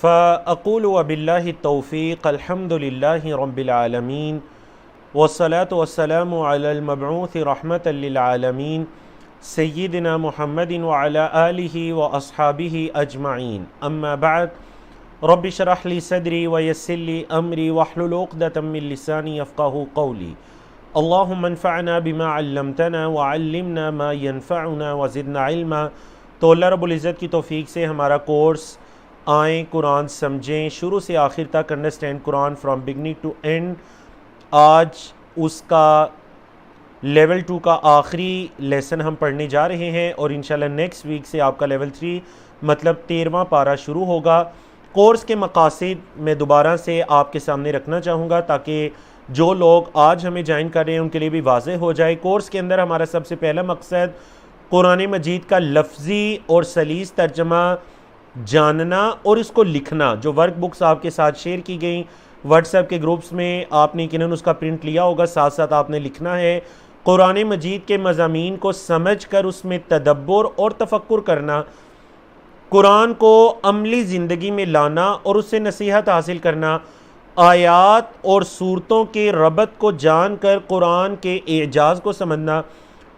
فأقول وبالله التوفيق الحمد لله رب العالمين والصلاة والسلام على المبعوث رحمة للعالمين سيدنا محمد وعلى آله وأصحابه أجمعين أما بعد رب اشرح لي صدري ويسر لي أمري واحلل عقدة من لساني يفقهوا قولي اللهم انفعنا بما علمتنا وعلمنا ما ينفعنا وزدنا علما۔ تو اللہ رب العزت کی توفیق سے ہمارا کورس آئیں قرآن سمجھیں شروع سے آخر تک understand Quran from beginning to end, آج اس کا لیول 2 کا آخری لیسن ہم پڑھنے جا رہے ہیں اور انشاءاللہ نیکسٹ ویک سے آپ کا لیول 3 مطلب 13واں پارہ شروع ہوگا۔ کورس کے مقاصد میں دوبارہ سے آپ کے سامنے رکھنا چاہوں گا تاکہ جو لوگ آج ہمیں جوائن کر رہے ہیں ان کے لیے بھی واضح ہو جائے۔ کورس کے اندر ہمارا سب سے پہلا مقصد قرآن مجید کا لفظی اور سلیس ترجمہ جاننا اور اس کو لکھنا۔ جو ورک بکس آپ کے ساتھ شیئر کی گئیں واٹس ایپ کے گروپس میں، آپ نے یقیناً اس کا پرنٹ لیا ہوگا، ساتھ ساتھ آپ نے لکھنا ہے۔ قرآن مجید کے مضامین کو سمجھ کر اس میں تدبر اور تفکر کرنا، قرآن کو عملی زندگی میں لانا اور اس سے نصیحت حاصل کرنا، آیات اور صورتوں کے ربط کو جان کر قرآن کے اعجاز کو سمجھنا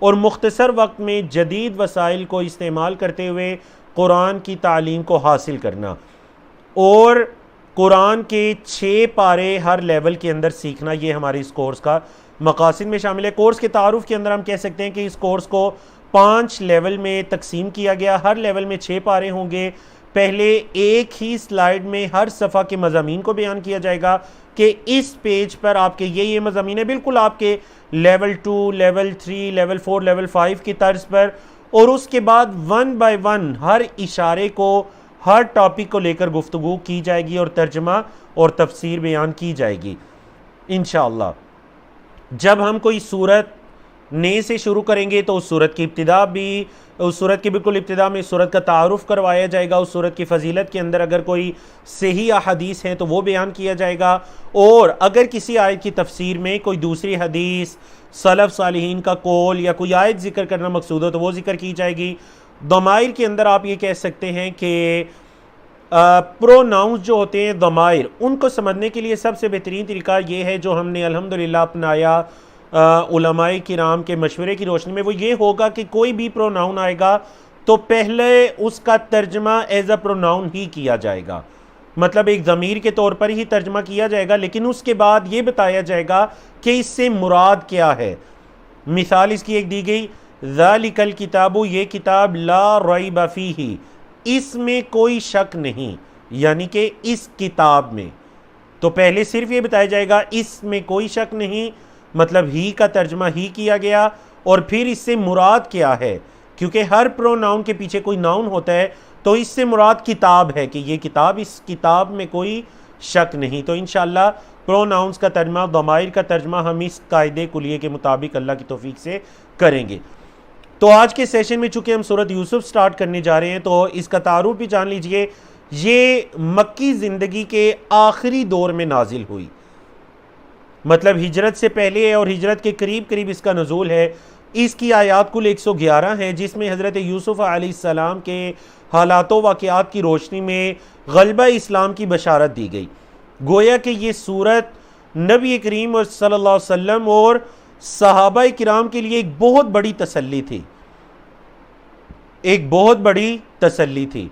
اور مختصر وقت میں جدید وسائل کو استعمال کرتے ہوئے قرآن کی تعلیم کو حاصل کرنا اور قرآن کے 6 پارے ہر لیول کے اندر سیکھنا، یہ ہماری اس کورس کا مقاصد میں شامل ہے۔ کورس کے تعارف کے اندر ہم کہہ سکتے ہیں کہ اس کورس کو 5 لیول میں تقسیم کیا گیا، ہر لیول میں 6 پارے ہوں گے۔ پہلے ایک ہی سلائیڈ میں ہر صفحہ کے مضامین کو بیان کیا جائے گا کہ اس پیج پر آپ کے یہ مضامین ہیں، بالکل آپ کے لیول 2 لیول 3 لیول 4 لیول 5 کی طرز پر، اور اس کے بعد 1 بائی 1 ہر اشارے کو ہر ٹاپک کو لے کر گفتگو کی جائے گی اور ترجمہ اور تفسیر بیان کی جائے گی انشاءاللہ۔ جب ہم کوئی سورت نئے سے شروع کریں گے تو اس سورت کی ابتدا بھی، اس سورت کی بالکل ابتدا میں سورت کا تعارف کروایا جائے گا، اس سورت کی فضیلت کے اندر اگر کوئی صحیح احادیث ہیں تو وہ بیان کیا جائے گا، اور اگر کسی آیت کی تفسیر میں کوئی دوسری حدیث سلف صالحین کا قول یا کوئی آیت ذکر کرنا مقصود ہو تو وہ ذکر کی جائے گی۔ ضمائر کے اندر آپ یہ کہہ سکتے ہیں کہ پروناؤنس جو ہوتے ہیں ضمائر، ان کو سمجھنے کے لیے سب سے بہترین طریقہ یہ ہے جو ہم نے الحمدللہ اپنایا علماء کرام کے مشورے کی روشنی میں، وہ یہ ہوگا کہ کوئی بھی پروناؤن آئے گا تو پہلے اس کا ترجمہ ایز اے پروناؤن ہی کیا جائے گا، مطلب ایک ضمیر کے طور پر ہی ترجمہ کیا جائے گا، لیکن اس کے بعد یہ بتایا جائے گا کہ اس سے مراد کیا ہے۔ مثال اس کی ایک دی گئی، ذالک الکتاب، یہ کتاب لا ریب فیہ، اس میں کوئی شک نہیں، یعنی کہ اس کتاب میں، تو پہلے صرف یہ بتایا جائے گا اس میں کوئی شک نہیں، مطلب ہی کا ترجمہ ہی کیا گیا، اور پھر اس سے مراد کیا ہے، کیونکہ ہر پروناؤن کے پیچھے کوئی ناؤن ہوتا ہے، تو اس سے مراد کتاب ہے کہ یہ کتاب، اس کتاب میں کوئی شک نہیں۔ تو انشاءاللہ پروناؤنس کا ترجمہ، ضمائر کا ترجمہ ہم اس قاعدے کلیے کے مطابق اللہ کی توفیق سے کریں گے۔ تو آج کے سیشن میں چونکہ ہم سورۃ یوسف سٹارٹ کرنے جا رہے ہیں تو اس کا تعارف بھی جان لیجئے۔ یہ مکی زندگی کے آخری دور میں نازل ہوئی، مطلب ہجرت سے پہلے ہے اور ہجرت کے قریب قریب اس کا نزول ہے۔ اس کی آیات کل 111 ہیں، جس میں حضرت یوسف علیہ السلام کے حالات و واقعات کی روشنی میں غلبہ اسلام کی بشارت دی گئی۔ گویا کہ یہ سورت نبی کریم صلی اللہ علیہ وسلم اور صحابہ کرام کے لیے ایک بہت بڑی تسلی تھی، ایک بہت بڑی تسلی تھی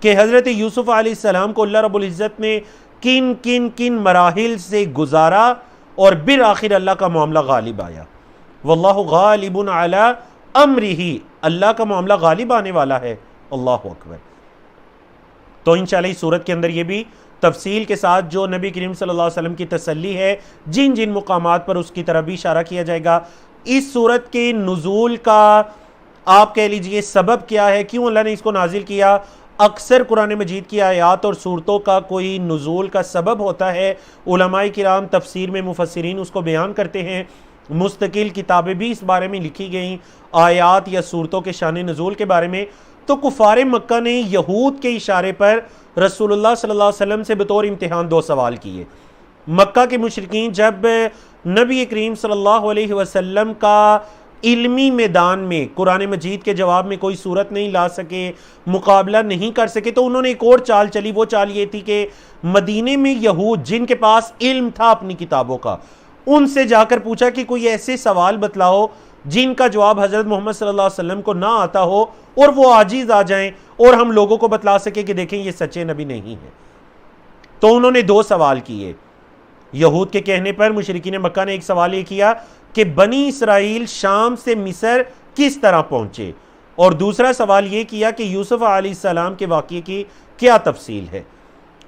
کہ حضرت یوسف علیہ السلام کو اللہ رب العزت نے کن کن کن مراحل سے گزارا اور بالآخر اللہ کا معاملہ غالب آیا۔ واللہ غالب علی امرہ، اللہ کا معاملہ غالب آنے والا ہے، اللہ اکبر۔ تو انشاءاللہ اس صورت کے اندر یہ بھی تفصیل کے ساتھ جو نبی کریم صلی اللہ علیہ وسلم کی تسلی ہے، جن جن مقامات پر اس کی طرف بھی اشارہ کیا جائے گا۔ اس صورت کے نزول کا آپ کہہ لیجئے سبب کیا ہے، کیوں اللہ نے اس کو نازل کیا؟ اکثر قرآن مجید کی آیات اور صورتوں کا کوئی نزول کا سبب ہوتا ہے، علماء کرام تفسیر میں مفسرین اس کو بیان کرتے ہیں، مستقل کتابیں بھی اس بارے میں لکھی گئیں آیات یا صورتوں کے شان نزول کے بارے میں۔ تو کفار مکہ نے یہود کے اشارے پر رسول اللہ صلی اللہ علیہ وسلم سے بطور امتحان 2 سوال کیے۔ مکہ کے مشرکین جب نبی کریم صلی اللہ علیہ وسلم کا علمی میدان میں قرآن مجید کے جواب میں کوئی صورت نہیں لا سکے، مقابلہ نہیں کر سکے، تو انہوں نے ایک اور چال چلی. وہ چال یہ تھی کہ مدینے میں یہود جن کے پاس علم تھا اپنی کتابوں کا، ان سے جا کر پوچھا کہ کوئی ایسے سوال بتلاؤ جن کا جواب حضرت محمد صلی اللہ علیہ وسلم کو نہ آتا ہو، اور وہ عاجز آ جائیں اور ہم لوگوں کو بتلا سکے کہ دیکھیں یہ سچے نبی نہیں ہیں. تو انہوں نے 2 سوال کیے. یہود کے کہنے پر مشرکین مکہ نے ایک سوال یہ کیا کہ بنی اسرائیل شام سے مصر کس طرح پہنچے، اور دوسرا سوال یہ کیا کہ یوسف علیہ السلام کے واقعے کی کیا تفصیل ہے.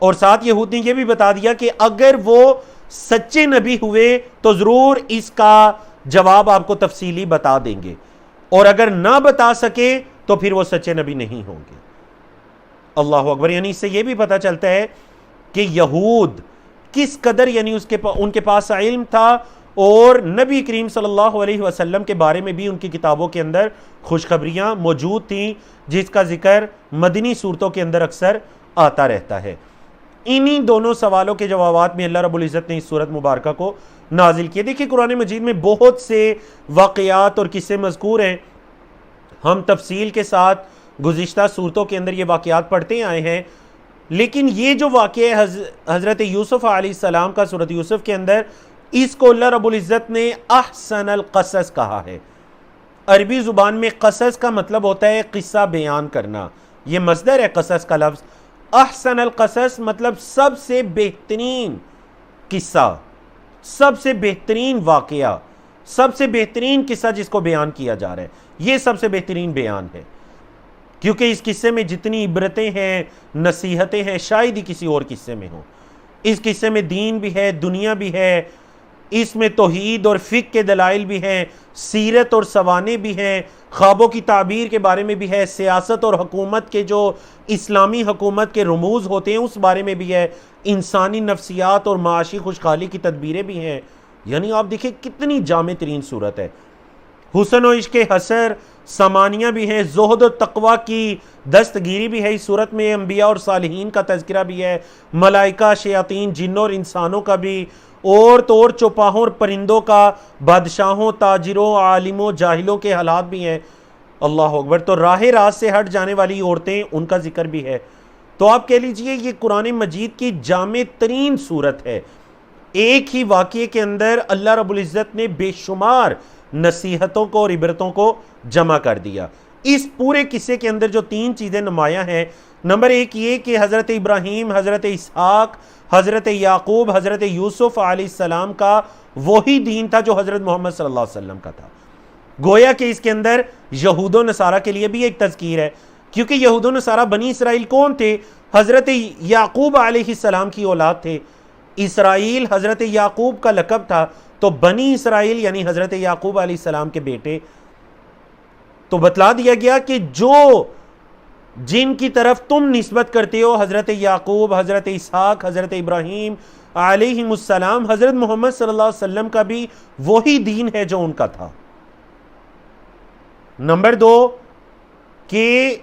اور ساتھ یہود نے یہ بھی بتا دیا کہ اگر وہ سچے نبی ہوئے تو ضرور اس کا جواب آپ کو تفصیلی بتا دیں گے، اور اگر نہ بتا سکے تو پھر وہ سچے نبی نہیں ہوں گے. اللہ اکبر. یعنی اس سے یہ بھی پتہ چلتا ہے کہ یہود کس قدر یعنی ان کے پاس علم تھا، اور نبی کریم صلی اللہ علیہ وسلم کے بارے میں بھی ان کی کتابوں کے اندر خوشخبریاں موجود تھیں، جس کا ذکر مدنی صورتوں کے اندر اکثر آتا رہتا ہے. انہی دونوں سوالوں کے جوابات میں اللہ رب العزت نے اس سورت مبارکہ کو نازل کیا. دیکھیں قرآن مجید میں بہت سے واقعات اور قصے مذکور ہیں. ہم تفصیل کے ساتھ گزشتہ صورتوں کے اندر یہ واقعات پڑھتے آئے ہیں، لیکن یہ جو واقعہ ہے حضرت یوسف علیہ السلام کا سورت یوسف کے اندر، اس کو اللہ رب العزت نے احسن القصص کہا ہے. عربی زبان میں قصص کا مطلب ہوتا ہے قصہ بیان کرنا. یہ مصدر ہے قصص کا لفظ. احسن القصص مطلب سب سے بہترین قصہ، سب سے بہترین واقعہ، سب سے بہترین قصہ جس کو بیان کیا جا رہا ہے، یہ سب سے بہترین بیان ہے. کیونکہ اس قصے میں جتنی عبرتیں ہیں، نصیحتیں ہیں، شاید ہی کسی اور قصے میں ہوں. اس قصے میں دین بھی ہے، دنیا بھی ہے، اس میں توحید اور فقہ کے دلائل بھی ہیں، سیرت اور سوانے بھی ہیں، خوابوں کی تعبیر کے بارے میں بھی ہے، سیاست اور حکومت کے جو اسلامی حکومت کے رموز ہوتے ہیں اس بارے میں بھی ہے، انسانی نفسیات اور معاشی خوشحالی کی تدبیریں بھی ہیں. یعنی آپ دیکھیں کتنی جامع ترین صورت ہے. حسن و عشق حسر سمانیہ بھی ہیں، زہد و تقوی کی دستگیری بھی ہے اس صورت میں، انبیاء اور صالحین کا تذکرہ بھی ہے، ملائکہ، شیاطین، جنوں اور انسانوں کا بھی، اور تو اور چوپاہوں اور پرندوں کا، بادشاہوں، تاجروں، عالموں، جاہلوں کے حالات بھی ہیں. اللہ اکبر. تو راہ راست سے ہٹ جانے والی عورتیں، ان کا ذکر بھی ہے. تو آپ کہہ لیجئے یہ قرآن مجید کی جامع ترین صورت ہے. ایک ہی واقعے کے اندر اللہ رب العزت نے بے شمار نصیحتوں کو اور عبرتوں کو جمع کر دیا. اس پورے قصے کے اندر جو 3 چیزیں نمایاں ہیں، نمبر 1 یہ کہ حضرت ابراہیم، حضرت اسحاق، حضرت یعقوب، حضرت یوسف علیہ السلام کا وہی دین تھا جو حضرت محمد صلی اللہ علیہ وسلم کا تھا. گویا کہ اس کے اندر یہود و نصارہ کے لیے بھی ایک تذکیر ہے، کیونکہ یہود و نصارہ بنی اسرائیل کون تھے؟ حضرت یعقوب علیہ السلام کی اولاد تھے. اسرائیل حضرت یعقوب کا لقب تھا، تو بنی اسرائیل یعنی حضرت یعقوب علیہ السلام کے بیٹے. تو بتلا دیا گیا کہ جن کی طرف تم نسبت کرتے ہو، حضرت یعقوب، حضرت اسحاق، حضرت ابراہیم علیہ السلام، حضرت محمد صلی اللہ علیہ وسلم کا بھی وہی دین ہے جو ان کا تھا. نمبر 2 کہ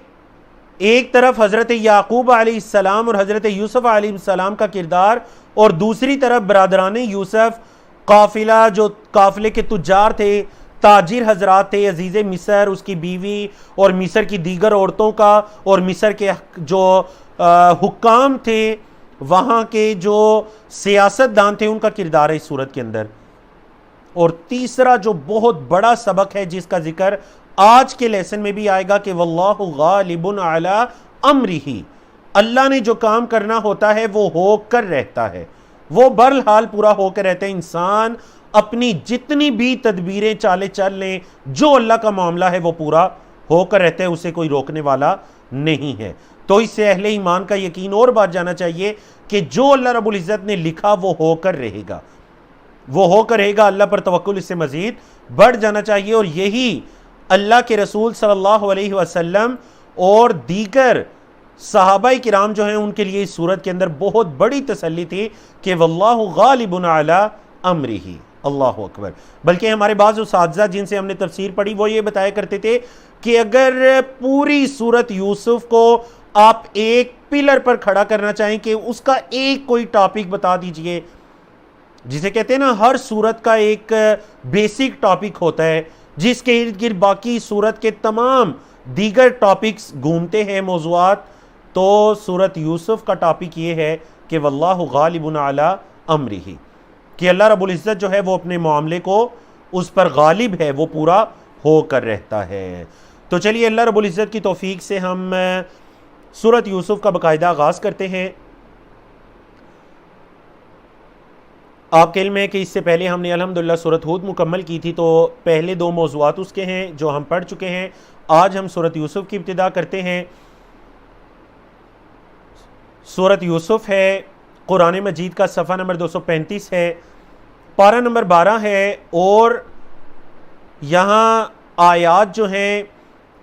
ایک طرف حضرت یعقوب علیہ السلام اور حضرت یوسف علیہ السلام کا کردار، اور دوسری طرف برادران یوسف، قافلہ جو قافلے کے تجار تھے، تاجر حضرات تھے، عزیز مصر، اس کی بیوی اور مصر کی دیگر عورتوں کا، اور مصر کے جو حکام تھے، وہاں کے جو سیاست دان تھے، ان کا کردار ہے اس صورت کے اندر. اور تیسرا جو بہت بڑا سبق ہے جس کا ذکر آج کے لیسن میں بھی آئے گا کہ واللہ غالب علی امرہ، اللہ نے جو کام کرنا ہوتا ہے وہ ہو کر رہتا ہے، وہ بہرحال پورا ہو کر رہتا ہے. انسان اپنی جتنی بھی تدبیریں چالیں چل لیں، جو اللہ کا معاملہ ہے وہ پورا ہو کر رہتا ہے، اسے کوئی روکنے والا نہیں ہے. تو اس سے اہل ایمان کا یقین اور بات جانا چاہیے کہ جو اللہ رب العزت نے لکھا وہ ہو کر رہے گا، وہ ہو کر رہے گا. اللہ پر توکل اس سے مزید بڑھ جانا چاہیے. اور یہی اللہ کے رسول صلی اللہ علیہ وسلم اور دیگر صحابہ کرام جو ہیں ان کے لیے اس صورت کے اندر بہت بڑی تسلی تھی کہ واللہ غالب علی امرہ. اللہ اکبر. بلکہ ہمارے بعض اساتذہ جن سے ہم نے تفسیر پڑھی وہ یہ بتایا کرتے تھے کہ اگر پوری سورت یوسف کو آپ ایک پلر پر کھڑا کرنا چاہیں کہ اس کا ایک کوئی ٹاپک بتا دیجئے، جسے کہتے ہیں نا ہر سورت کا ایک بیسک ٹاپک ہوتا ہے، جس کے ارد گرد باقی سورت کے تمام دیگر ٹاپکس گھومتے ہیں، موضوعات، تو سورت یوسف کا ٹاپک یہ ہے کہ واللہ غالب علی امرہ، کہ اللہ رب العزت جو ہے وہ اپنے معاملے کو اس پر غالب ہے، وہ پورا ہو کر رہتا ہے۔ تو چلیے اللہ رب العزت کی توفیق سے ہم سورت یوسف کا باقاعدہ آغاز کرتے ہیں۔ آپ کے علم ہے کہ اس سے پہلے ہم نے الحمدللہ سورت ہود مکمل کی تھی، تو پہلے دو موضوعات اس کے ہیں جو ہم پڑھ چکے ہیں۔ آج ہم سورت یوسف کی ابتدا کرتے ہیں۔ سورت یوسف ہے، قرآن مجید کا صفحہ نمبر 235 ہے، پارہ نمبر 12 ہے، اور یہاں آیات جو ہیں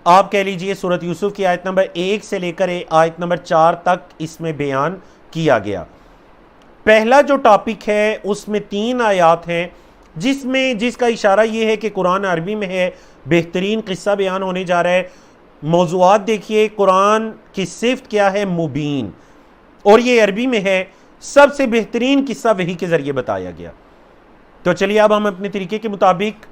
آپ کہہ لیجئے سورت یوسف کی آیت نمبر 1 سے لے کر آیت نمبر 4 تک اس میں بیان کیا گیا۔ پہلا جو ٹاپک ہے اس میں 3 آیات ہیں، جس کا اشارہ یہ ہے کہ قرآن عربی میں ہے، بہترین قصہ بیان ہونے جا رہا ہے۔ موضوعات دیکھیے، قرآن کی صفت کیا ہے؟ مبین، اور یہ عربی میں ہے، سب سے بہترین قصہ وحی کے ذریعے بتایا گیا۔ تو چلیے اب ہم اپنے طریقے کے مطابق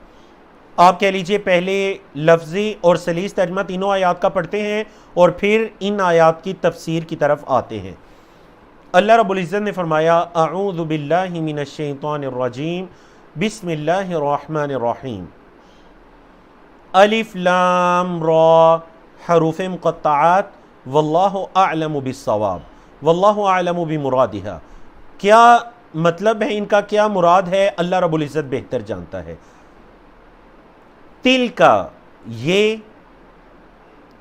آپ کہہ لیجئے پہلے لفظی اور سلیس ترجمہ تینوں آیات کا پڑھتے ہیں اور پھر ان آیات کی تفسیر کی طرف آتے ہیں۔ اللہ رب العزت نے فرمایا اعوذ باللہ من الشیطان الرجیم بسم اللہ الرحمن الرحیم الف لام را حروف مقطعات واللہ اعلم بالصواب واللہ اعلم بمرادہا۔ کیا مطلب ہے ان کا، کیا مراد ہے، اللہ رب العزت بہتر جانتا ہے۔ تل کا، یہ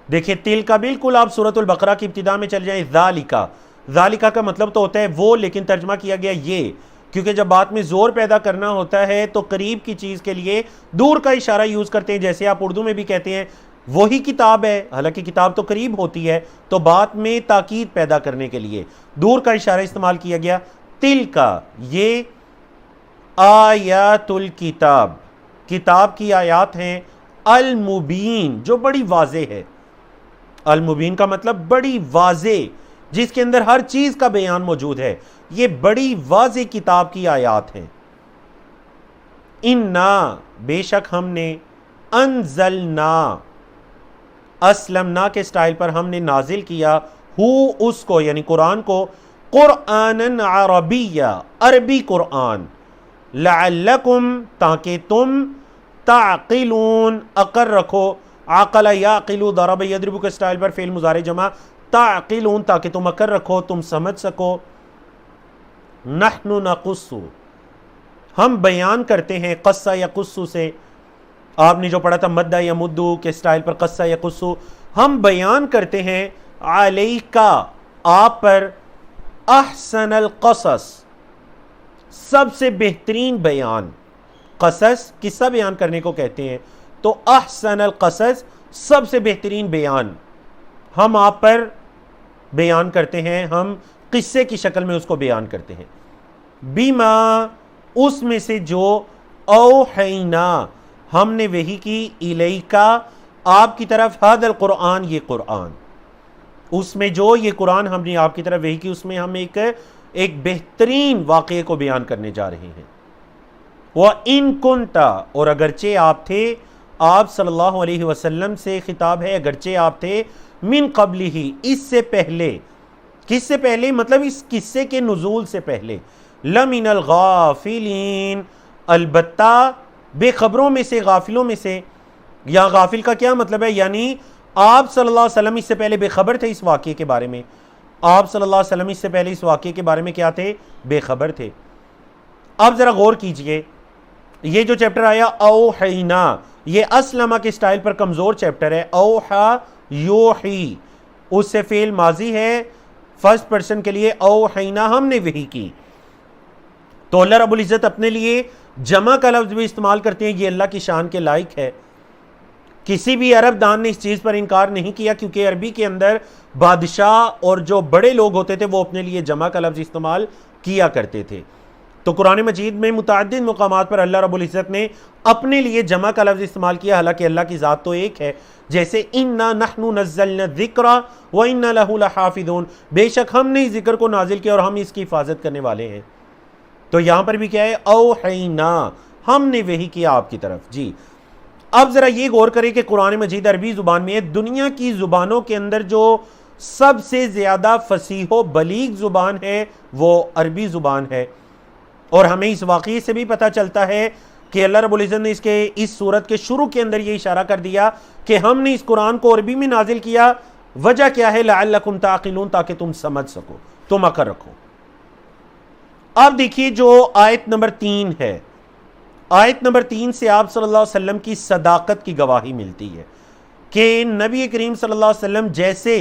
دیکھیں تل کا بالکل آپ سورۃ البقرہ کی ابتدا میں چل جائیں، ذالکا، ذالکا کا مطلب تو ہوتا ہے وہ، لیکن ترجمہ کیا گیا یہ، کیونکہ جب بات میں زور پیدا کرنا ہوتا ہے تو قریب کی چیز کے لیے دور کا اشارہ یوز کرتے ہیں، جیسے آپ اردو میں بھی کہتے ہیں وہی کتاب ہے، حالانکہ کتاب تو قریب ہوتی ہے، تو بات میں تاکید پیدا کرنے کے لیے دور کا اشارہ استعمال کیا گیا۔ تل کا، یہ آیات الکتاب، کتاب کی آیات ہیں، المبین جو بڑی واضح ہے۔ المبین کا مطلب بڑی واضح، جس کے اندر ہر چیز کا بیان موجود ہے، یہ بڑی واضح کتاب کی آیات ہیں۔ انا، بے شک ہم نے، انزلنا، اسلمنا کے سٹائل پر ہم نے نازل کیا، ہو اس کو یعنی قرآن کو، قرآن عربیہ، عربی قرآن، لعلکم تاکہ تم، تعقلون عقل رکھو، عقل یعقل ضرب یضرب کے سٹائل پر فعل مضارع جمع، تعقلون تاکہ تم عقل رکھو، تم سمجھ سکو۔ نحن نقص، ہم بیان کرتے ہیں، قصہ یقص سے آپ نے جو پڑھا تھا مدہ یا مدو کے سٹائل پر، قصہ یقص، ہم بیان کرتے ہیں، علیکا، آپ پر، احسن القصص، سب سے بہترین بیان، قصص قصہ بیان کرنے کو کہتے ہیں، تو احسن القصص سب سے بہترین بیان ہم آپ پر بیان کرتے ہیں، ہم قصے کی شکل میں اس کو بیان کرتے ہیں۔ بیما، اس میں سے جو، اوحینا، ہم نے وحی کی، الیکا، آپ کی طرف، ھذا القرآن، یہ قرآن، اس میں جو یہ قرآن ہم نے آپ کی طرف وحی کی، اس میں ہم ایک بہترین واقعے کو بیان کرنے جا رہے ہیں۔ وَإِن كُنْتَ، اور اگرچہ آپ تھے، آپ صلی اللہ علیہ وسلم سے خطاب ہے، اگرچہ آپ تھے، من قبلہ، اس سے پہلے، کس سے پہلے؟ مطلب اس قصے کے نزول سے پہلے، لمن الغافلین، البتہ بے خبروں میں سے، غافلوں میں سے۔ یہاں غافل کا کیا مطلب ہے؟ یعنی آپ صلی اللہ علیہ وسلم اس سے پہلے بے خبر تھے اس واقعے کے بارے میں، آپ صلی اللہ علیہ وسلم اس سے پہلے اس واقعے کے بارے میں کیا تھے؟ بے خبر تھے۔ اب ذرا غور کیجئے، یہ جو چیپٹر آیا اوحینا، یہ اسلمہ کے سٹائل پر کمزور چیپٹر ہے، اوحا یوحی، اس سے فعل ماضی ہے فرسٹ پرسن کے لیے، اوحینا، ہم نے وحی کی۔ تو اللہ رب العزت اپنے لیے جمع کا لفظ بھی استعمال کرتے ہیں، یہ اللہ کی شان کے لائق ہے۔ کسی بھی عرب دان نے اس چیز پر انکار نہیں کیا، کیونکہ عربی کے اندر بادشاہ اور جو بڑے لوگ ہوتے تھے وہ اپنے لیے جمع کا لفظ استعمال کیا کرتے تھے۔ تو قرآن مجید میں متعدد مقامات پر اللہ رب العزت نے اپنے لیے جمع کا لفظ استعمال کیا، حالانکہ اللہ کی ذات تو ایک ہے، جیسے اِنَّا نَحْنُ نَزَّلْنَا الذِّكْرَ وَإِنَّا لَهُ لَحَافِظُونَ، بے شک ہم نے اس ذکر کو نازل کیا اور ہم اس کی حفاظت کرنے والے ہیں۔ تو یہاں پر بھی کیا ہے؟ اوحینا، ہم نے وحی کیا آپ کی طرف۔ جی، اب ذرا یہ غور کریں کہ قرآن مجید عربی زبان میں ہے. دنیا کی زبانوں کے اندر جو سب سے زیادہ فصیح و بلیغ زبان ہے وہ عربی زبان ہے. اور ہمیں اس واقعے سے بھی پتہ چلتا ہے کہ اللہ رب العزت نے اس سورت کے شروع کے اندر یہ اشارہ کر دیا کہ ہم نے اس قرآن کو عربی میں نازل کیا. وجہ کیا ہے؟ لعلکم تعقلون، تاکہ تم سمجھ سکو، تم عقل رکھو. اب دیکھیے جو آیت نمبر 3 ہے، آیت نمبر 3 سے آپ صلی اللہ علیہ وسلم کی صداقت کی گواہی ملتی ہے کہ نبی کریم صلی اللہ علیہ وسلم جیسے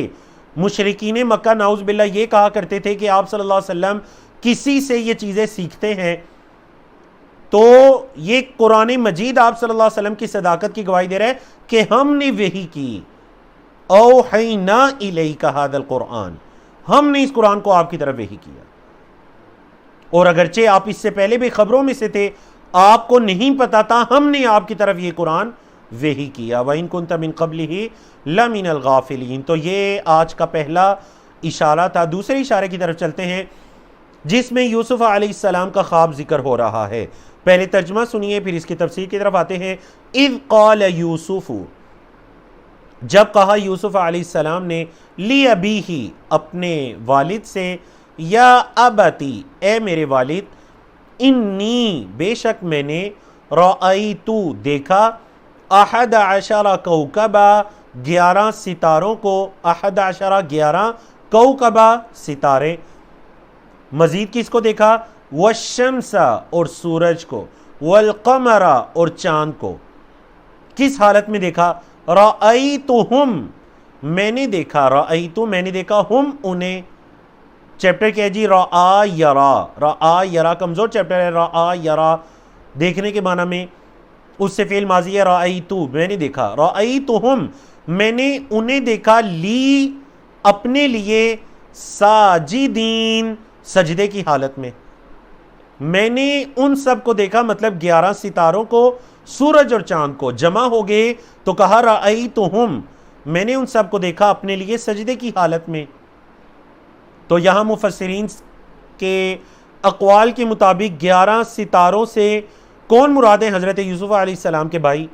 مشرکین مکہ نعوذ باللہ یہ کہا کرتے تھے کہ آپ صلی اللہ علیہ وسلم کسی سے یہ چیزیں سیکھتے ہیں، تو یہ قرآن مجید آپ صلی اللہ علیہ وسلم کی صداقت کی گواہی دے رہا ہے کہ ہم نے وحی کی. اوحینا الیک ھذا القرآن، ہم نے اس قرآن کو آپ کی طرف وحی کیا. اور اگرچہ آپ اس سے پہلے بھی خبروں میں سے تھے، آپ کو نہیں پتا تھا، ہم نے آپ کی طرف یہ قرآن وحی کیا. وَإِن كُنْتَ مِن قَبْلِهِ لَمِنَ الْغَافِلِينَ. تو یہ آج کا پہلا اشارہ تھا. دوسرے اشارے کی طرف چلتے ہیں جس میں یوسف علیہ السلام کا خواب ذکر ہو رہا ہے. پہلے ترجمہ سنیے پھر اس کی تفسیر کی طرف آتے ہیں. اِذْ قَالَ يُوسُفُ، جب کہا یوسف علیہ السلام نے، لِأَبِيهِ، اپنے والد سے، یا ابتی، اے میرے والد، انی، بے شک میں نے، رأیتو، دیکھا، 11 کوکبا، 11 ستاروں کو، 11 کوکبا، ستارے. مزید کس کو دیکھا؟ والشمس، اور سورج کو، والقمر، اور چاند کو. کس حالت میں دیکھا؟ رأیتہم، میں نے دیکھا، رأیتو، میں نے دیکھا، ہم، انہیں. چیپٹر کیا ہے جی؟ رآ یرا. رآ یرا کمزور چیپٹر ہے. رآ یرا دیکھنے کے معنی میں، اس سے فعل ماضی ہے. رأیتو، میں نے دیکھا. رأیتہم، میں نے انہیں دیکھا، لی، اپنے لیے، ساجدین، سجدے کی حالت میں. میں نے ان سب کو دیکھا، مطلب 11 ستاروں کو، سورج اور چاند کو. جمع ہو گئے تو کہا رأیتہم، میں نے ان سب کو دیکھا اپنے لیے سجدے کی حالت میں. تو یہاں مفسرین کے اقوال کے مطابق 11 ستاروں سے کون مراد ہیں؟ حضرت یوسف علیہ السلام کے بھائی.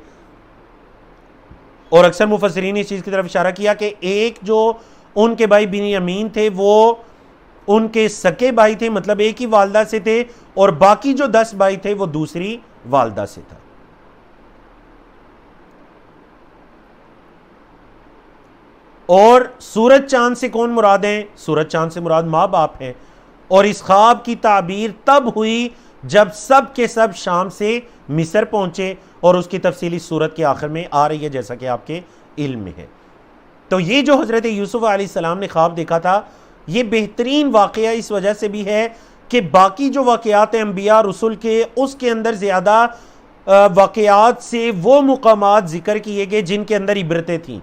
اور اکثر مفسرین نے اس چیز کی طرف اشارہ کیا کہ ایک جو ان کے بھائی بنیامین تھے وہ ان کے سکے بھائی تھے، مطلب ایک ہی والدہ سے تھے، اور باقی جو 10 بھائی تھے وہ دوسری والدہ سے تھا. اور سورج چاند سے کون مراد ہیں؟ سورج چاند سے مراد ماں باپ ہیں. اور اس خواب کی تعبیر تب ہوئی جب سب کے سب شام سے مصر پہنچے، اور اس کی تفصیلی سورت کے آخر میں آ رہی ہے جیسا کہ آپ کے علم میں ہے. تو یہ جو حضرت یوسف علیہ السلام نے خواب دیکھا تھا، یہ بہترین واقعہ اس وجہ سے بھی ہے کہ باقی جو واقعات انبیاء رسول کے، اس کے اندر زیادہ واقعات سے وہ مقامات ذکر کیے گئے جن کے اندر عبرتیں تھیں،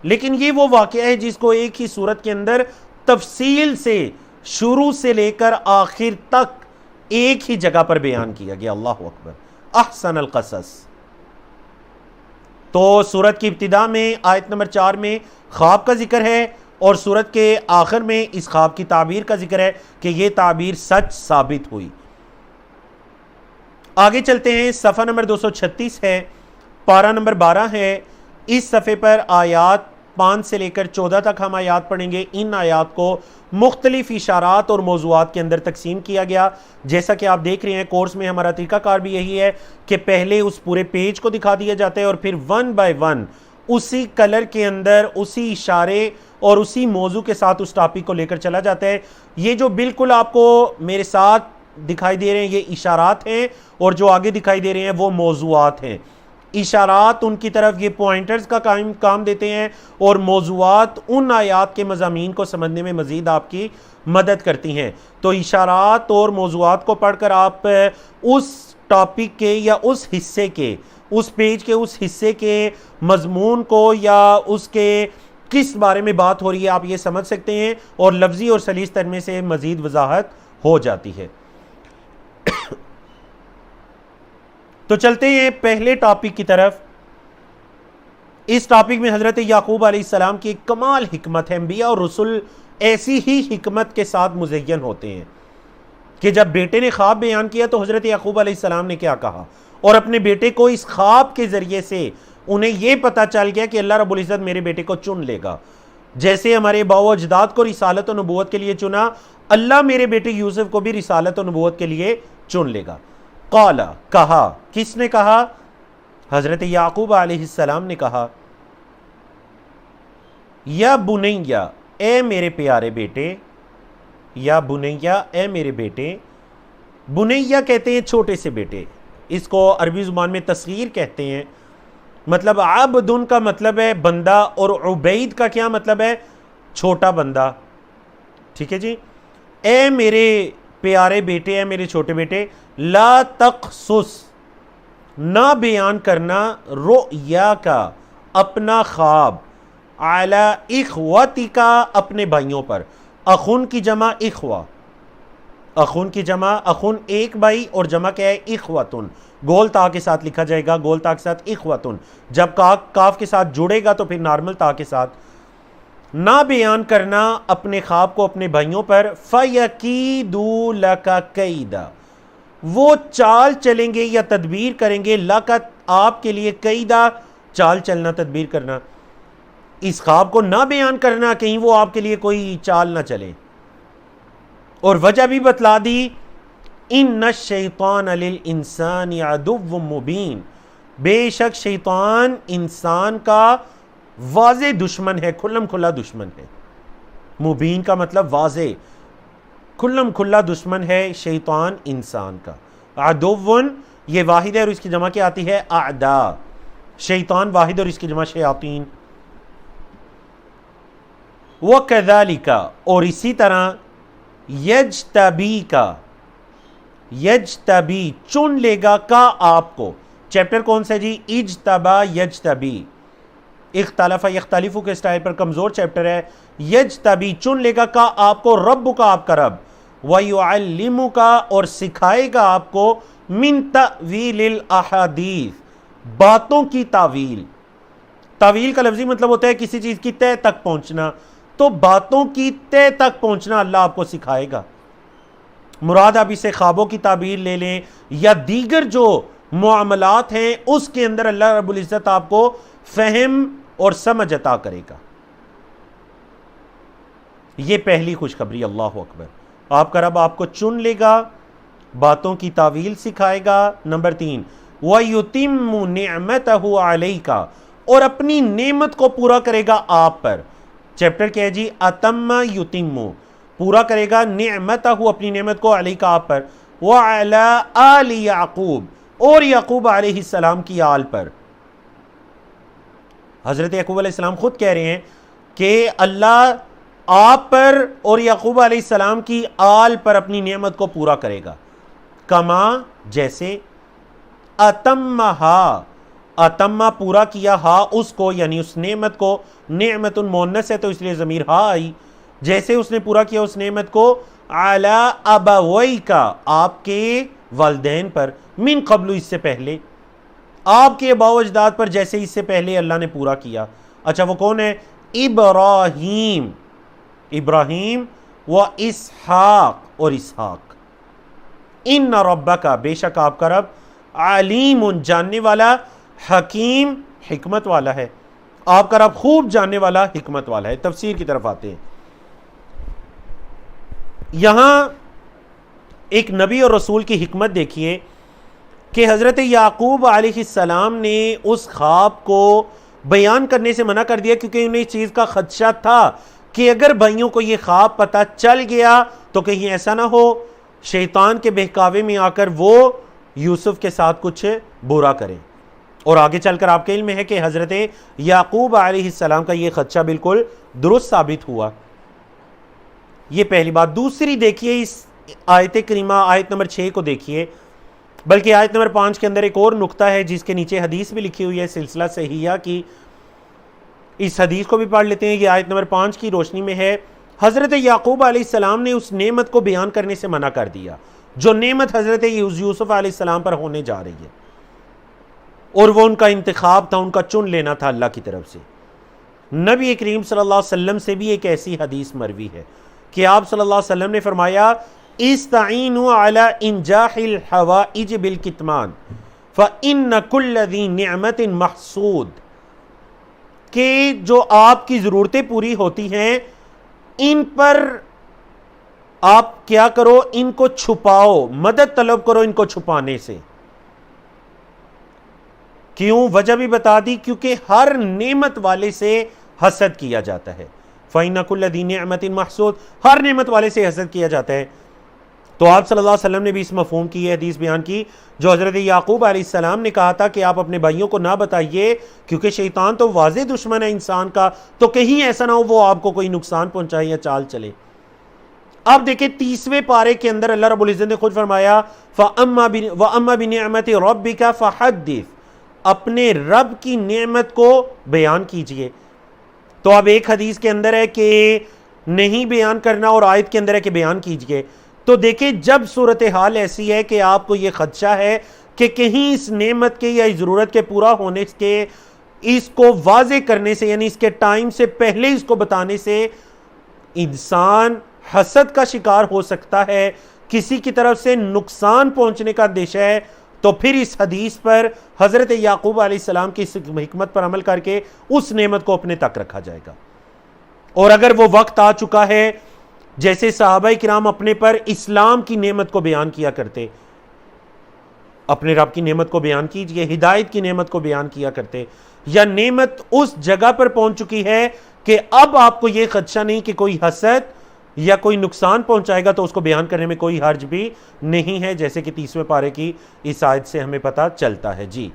لیکن یہ وہ واقعہ ہے جس کو ایک ہی صورت کے اندر تفصیل سے شروع سے لے کر آخر تک ایک ہی جگہ پر بیان کیا گیا. اللہ اکبر، احسن القصص. تو سورت کی ابتدا میں آیت نمبر 4 میں خواب کا ذکر ہے، اور سورت کے آخر میں اس خواب کی تعبیر کا ذکر ہے کہ یہ تعبیر سچ ثابت ہوئی. آگے چلتے ہیں. صفحہ نمبر 236 ہے، پارہ نمبر 12 ہے. اس صفحے پر آیات 5 سے لے کر 14 تک ہم آیات پڑھیں گے. ان آیات کو مختلف اشارات اور موضوعات کے اندر تقسیم کیا گیا. جیسا کہ آپ دیکھ رہے ہیں کورس میں ہمارا طریقہ کار بھی یہی ہے کہ پہلے اس پورے پیج کو دکھا دیا جاتا ہے، اور پھر 1 بائی 1 اسی کلر کے اندر اسی اشارے اور اسی موضوع کے ساتھ اس ٹاپک کو لے کر چلا جاتا ہے. یہ جو بالکل آپ کو میرے ساتھ دکھائی دے رہے ہیں یہ اشارات ہیں، اور جو آگے دکھائی دے رہے ہیں وہ موضوعات ہیں. اشارات ان کی طرف یہ پوائنٹرز کا کام دیتے ہیں، اور موضوعات ان آیات کے مضامین کو سمجھنے میں مزید آپ کی مدد کرتی ہیں. تو اشارات اور موضوعات کو پڑھ کر آپ اس ٹاپک کے یا اس حصے کے، اس پیج کے اس حصے کے مضمون کو یا اس کے کس بارے میں بات ہو رہی ہے آپ یہ سمجھ سکتے ہیں، اور لفظی اور سلیس ترجمے سے مزید وضاحت ہو جاتی ہے. تو چلتے ہیں پہلے ٹاپک کی طرف. اس ٹاپک میں حضرت یعقوب علیہ السلام کی ایک کمال حکمت ہے. انبیاء اور رسول ایسی ہی حکمت کے ساتھ مزین ہوتے ہیں کہ جب بیٹے نے خواب بیان کیا تو حضرت یعقوب علیہ السلام نے کیا کہا، اور اپنے بیٹے کو اس خواب کے ذریعے سے انہیں یہ پتا چل گیا کہ اللہ رب العزت میرے بیٹے کو چن لے گا، جیسے ہمارے باء و اجداد کو رسالت و نبوت کے لیے چنا، اللہ میرے بیٹے یوسف کو بھی رسالت و نبوت کے لیے چن لے گا۔ قال، کہا، کس نے کہا؟ حضرت یعقوب علیہ السلام نے کہا، یا بنیا، اے میرے پیارے بیٹے، یا بنیا، اے میرے بیٹے۔ بنیا کہتے ہیں چھوٹے سے بیٹے، اس کو عربی زبان میں تصغیر کہتے ہیں۔ مطلب عبدن کا مطلب ہے بندہ، اور عبید کا کیا مطلب ہے؟ چھوٹا بندہ، ٹھیک ہے جی۔ اے میرے پیارے بیٹے، اے میرے چھوٹے بیٹے، لا تقصص، نہ بیان کرنا، رؤیا کا، اپنا خواب، علی اخوتک، اپنے بھائیوں پر۔ اخن کی جمع اخوہ، اخن کی جمع، اخن ایک بھائی، اور جمع کیا ہے؟ اخوتن، گول تا کے ساتھ لکھا جائے گا، گول تا کے ساتھ اخوتن، جب کاف کے ساتھ جڑے گا تو پھر نارمل تا کے ساتھ۔ نہ بیان کرنا اپنے خواب کو اپنے بھائیوں پر، فَيَكِيدُوا لَكَ كَيْدًا، وہ چال چلیں گے یا تدبیر کریں گے، لَكَ، آپ کے لیے، قیدا، چال چلنا، تدبیر کرنا۔ اس خواب کو نہ بیان کرنا، کہیں وہ آپ کے لیے کوئی چال نہ چلے۔ اور وجہ بھی بتلا دی، ان الشیطان للانسان عدو مبین، بے شک شیطان انسان کا واضح دشمن ہے، کھلم کھلا دشمن ہے۔ مبین کا مطلب واضح، کھلم کھلا دشمن ہے شیطان انسان کا۔ عدو یہ واحد ہے اور اس کی جمع کیا آتی ہے؟ اعداء، شیطان واحد اور اس کی جمع شیاطین۔ وَكَذَلِكَ، اور اسی طرح، یجتبیکا، یجتبی، چن لے گا، کا، آپ کو۔ چیپٹر کون سا جی؟ اجتبا یجتبی، اختلف یختلف کے سٹائل پر کمزور چیپٹر ہے۔ یجتبی، چن لے گا، کا، آپ کو، رب کا، آپ کا رب، وَيُعَلِّمُكَ، اور سکھائے گا آپ کو، من تأویل الاحادیث، باتوں کی تعویل۔ تعویل کا لفظی مطلب ہوتا ہے کسی چیز کی تہ تک پہنچنا، تو باتوں کی تہ تک پہنچنا اللہ آپ کو سکھائے گا۔ مراد آپ اسے خوابوں کی تعبیر لے لیں یا دیگر جو معاملات ہیں اس کے اندر اللہ رب العزت آپ کو فہم اور سمجھ عطا کرے گا۔ یہ پہلی خوشخبری، اللہ اکبر، آپ کا رب آپ کو چن لے گا، باتوں کی تعویل سکھائے گا۔ نمبر 3، وَيُتِمُّ نِعْمَتَهُ عَلَيْكَ، اور اپنی نعمت کو پورا کرے گا آپ پر۔ چیپٹر کیا ہے جی؟ اتم یتم، پورا کرے گا، نعمتہ، اپنی نعمت کو، علیہ کا، آپ پر، وَعَلَىٰ آلِ یعقوب، اور یعقوب علیہ السلام کی آل پر۔ حضرت یعقوب علیہ السلام خود کہہ رہے ہیں کہ اللہ آپ پر اور یعقوب علیہ السلام کی آل پر اپنی نعمت کو پورا کرے گا۔ کما، جیسے، اتمہا، اتمہ، پورا کیا، ہا، اس کو، یعنی اس نعمت کو، نعمت مؤنث ہے تو اس لیے ضمیر ہا آئی، جیسے اس نے پورا کیا اس نعمت کو، علی ابویک، آپ کے والدین پر، من قبل، اس سے پہلے، آپ کے باء و اجداد پر جیسے اس سے پہلے اللہ نے پورا کیا۔ اچھا وہ کون ہے؟ ابراہیم، ابراہیم، و اسحاق، اور اسحاق۔ ان ربک، بے شک آپ کا رب، علیم، جاننے والا، حکیم، حکمت والا ہے۔ آپ کا رب خوب جاننے والا، حکمت والا ہے۔ تفسیر کی طرف آتے ہیں۔ یہاں ایک نبی اور رسول کی حکمت دیکھیے کہ حضرت یعقوب علیہ السلام نے اس خواب کو بیان کرنے سے منع کر دیا کیونکہ انہیں اس چیز کا خدشہ تھا کہ اگر بھائیوں کو یہ خواب پتہ چل گیا تو کہیں ایسا نہ ہو شیطان کے بہکاوے میں آ کر وہ یوسف کے ساتھ کچھ برا کریں۔ اور آگے چل کر آپ کے علم میں ہے کہ حضرت یعقوب علیہ السلام کا یہ خدشہ بالکل درست ثابت ہوا۔ یہ پہلی بات۔ دوسری دیکھیے اس آیت کریمہ، آیت نمبر 6 کو دیکھیے، بلکہ آیت نمبر 5 کے اندر ایک اور نقطہ ہے جس کے نیچے حدیث بھی لکھی ہوئی ہے سلسلہ صحیحہ کی، اس حدیث کو بھی پڑھ لیتے ہیں۔ یہ آیت نمبر 5 کی روشنی میں ہے۔ حضرت یعقوب علیہ السلام نے اس نعمت کو بیان کرنے سے منع کر دیا جو نعمت حضرت یوسف علیہ السلام پر ہونے جا رہی ہے، اور وہ ان کا انتخاب تھا، ان کا چن لینا تھا اللہ کی طرف سے۔ نبی کریم صلی اللہ علیہ وسلم سے بھی ایک ایسی حدیث مروی ہے کہ آپ صلی اللہ علیہ وسلم نے فرمایا، استعینوا علی انجاح الحوائج بالکتمان فَإِنَّ كُلَّ ذِي نِعْمَةٍ مَحْسُودٍ، کہ جو آپ کی ضرورتیں پوری ہوتی ہیں ان پر آپ کیا کرو، ان کو چھپاؤ، مدد طلب کرو ان کو چھپانے سے۔ کیوں؟ وجہ بھی بتا دی، کیونکہ ہر نعمت والے سے حسد کیا جاتا ہے۔ فَإِنَّ كُلَّ ذِي نِعْمَةٍ مَحْسُودٍ، ہر نعمت والے سے حسد کیا جاتا ہے۔ تو آپ صلی اللہ علیہ وسلم نے بھی اس مفہوم کی یہ حدیث بیان کی جو حضرت یعقوب علیہ السلام نے کہا تھا کہ آپ اپنے بھائیوں کو نہ بتائیے، کیونکہ شیطان تو واضح دشمن ہے انسان کا، تو کہیں ایسا نہ ہو وہ آپ کو کوئی نقصان پہنچائے یا چال چلے۔ اب دیکھیں 30ویں پارے کے اندر اللہ رب العزت نے خود فرمایا وَأَمَّا بِنِعْمَةِ رَبِّكَ فَحَدِّثْ، اپنے رب کی نعمت کو بیان کیجئے۔ تو اب ایک حدیث کے اندر ہے کہ نہیں بیان کرنا اور آیت کے اندر ہے کہ بیان کیجئے۔ تو دیکھیں جب صورتحال ایسی ہے کہ آپ کو یہ خدشہ ہے کہ کہیں اس نعمت کے یا اس ضرورت کے پورا ہونے کے، اس کو واضح کرنے سے، یعنی اس کے ٹائم سے پہلے اس کو بتانے سے انسان حسد کا شکار ہو سکتا ہے، کسی کی طرف سے نقصان پہنچنے کا اندیشہ ہے، تو پھر اس حدیث پر حضرت یعقوب علیہ السلام کی اس حکمت پر عمل کر کے اس نعمت کو اپنے تک رکھا جائے گا۔ اور اگر وہ وقت آ چکا ہے، جیسے صحابہ کرام اپنے پر اسلام کی نعمت کو بیان کیا کرتے، اپنے رب کی نعمت کو بیان کیجئے، ہدایت کی نعمت کو بیان کیا کرتے، یا نعمت اس جگہ پر پہنچ چکی ہے کہ اب آپ کو یہ خدشہ نہیں کہ کوئی حسد یا کوئی نقصان پہنچائے گا، تو اس کو بیان کرنے میں کوئی حرج بھی نہیں ہے، جیسے کہ 30ویں پارے کی اس آیت سے ہمیں پتہ چلتا ہے۔ جی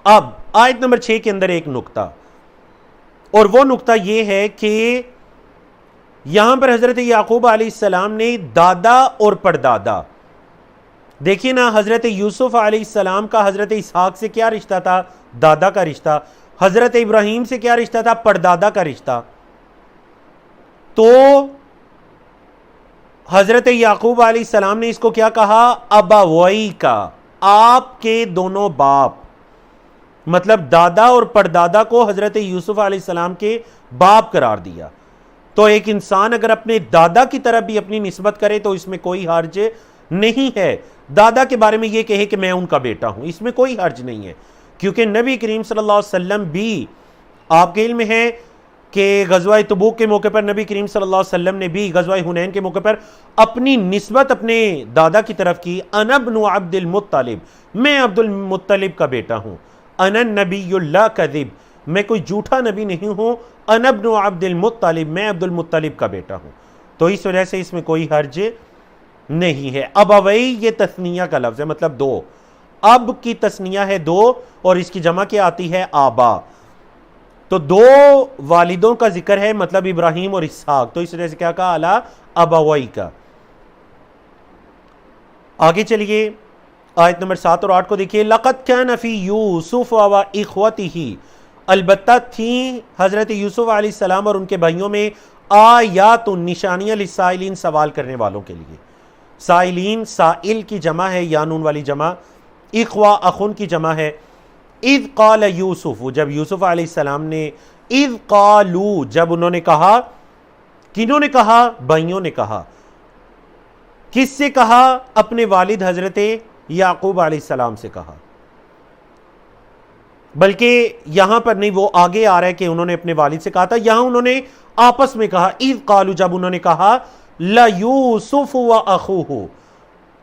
اب آیت نمبر 6 کے اندر ایک نقطہ، اور وہ نقطہ یہ ہے کہ یہاں پر حضرت یعقوب علیہ السلام نے دادا اور پردادا، دیکھیے نا، حضرت یوسف علیہ السلام کا حضرت اسحاق سے کیا رشتہ تھا؟ دادا کا رشتہ۔ حضرت ابراہیم سے کیا رشتہ تھا؟ پردادا کا رشتہ۔ تو حضرت یعقوب علیہ السلام نے اس کو کیا کہا؟ ابوئی کا، آپ کے دونوں باپ، مطلب دادا اور پردادا کو حضرت یوسف علیہ السلام کے باپ قرار دیا۔ تو ایک انسان اگر اپنے دادا کی طرف بھی اپنی نسبت کرے تو اس میں کوئی حرج نہیں ہے۔ دادا کے بارے میں یہ کہے کہ میں ان کا بیٹا ہوں، اس میں کوئی حرج نہیں ہے، کیونکہ نبی کریم صلی اللہ علیہ وسلم بھی، آپ کے علم میں ہے کہ غزوہ تبوک کے موقع پر نبی کریم صلی اللہ علیہ وسلم نے بھی غزوہ حنین کے موقع پر اپنی نسبت اپنے دادا کی طرف کی، انا ابن عبد المطلب، میں عبد المطلب کا بیٹا ہوں، انا نبی لا کذب، میں کوئی جھوٹا نبی نہیں ہوں، انا ابن عبد المطلب، میں عبد المطلب کا بیٹا ہوں۔ تو اس وجہ سے اس میں کوئی حرج نہیں ہے۔ ابوئی یہ تثنیہ کا لفظ ہے، مطلب دو، اب کی تثنیہ ہے دو، اور اس کی جمع کیا آتی ہے؟ آبا۔ تو دو والدوں کا ذکر ہے، مطلب ابراہیم اور اسحاق، تو اس وجہ سے کیا کہا؟ اعلیٰ ابوئی کا۔ آگے چلیے آیت نمبر 7 اور 8 کو دیکھیے۔ لَقَدْ كَانَ فِي يُوسُفَ وَإِخْوَتِهِ، البتہ تھیں حضرت یوسف علیہ السلام اور ان کے بھائیوں میں آیات، نشانیاں، للسائلین، سوال کرنے والوں کے لیے۔ سائلین سائل کی جمع ہے، یا نون والی جمع، اخوہ اخن کی جمع ہے۔ اذ قال یوسف، جب یوسف علیہ السلام نے، اذ قالوا، جب انہوں نے کہا، کنہوں نے کہا؟ بھائیوں نے کہا۔ کس سے کہا؟ اپنے والد حضرت یعقوب علیہ السلام سے کہا، بلکہ یہاں پر نہیں، وہ آگے آ رہا ہے کہ انہوں نے اپنے والد سے کہا تھا، یہاں انہوں نے آپس میں کہا۔ اذ قالوا، جب انہوں نے کہا، لَيُوسُفُ وَأَخُوهُ،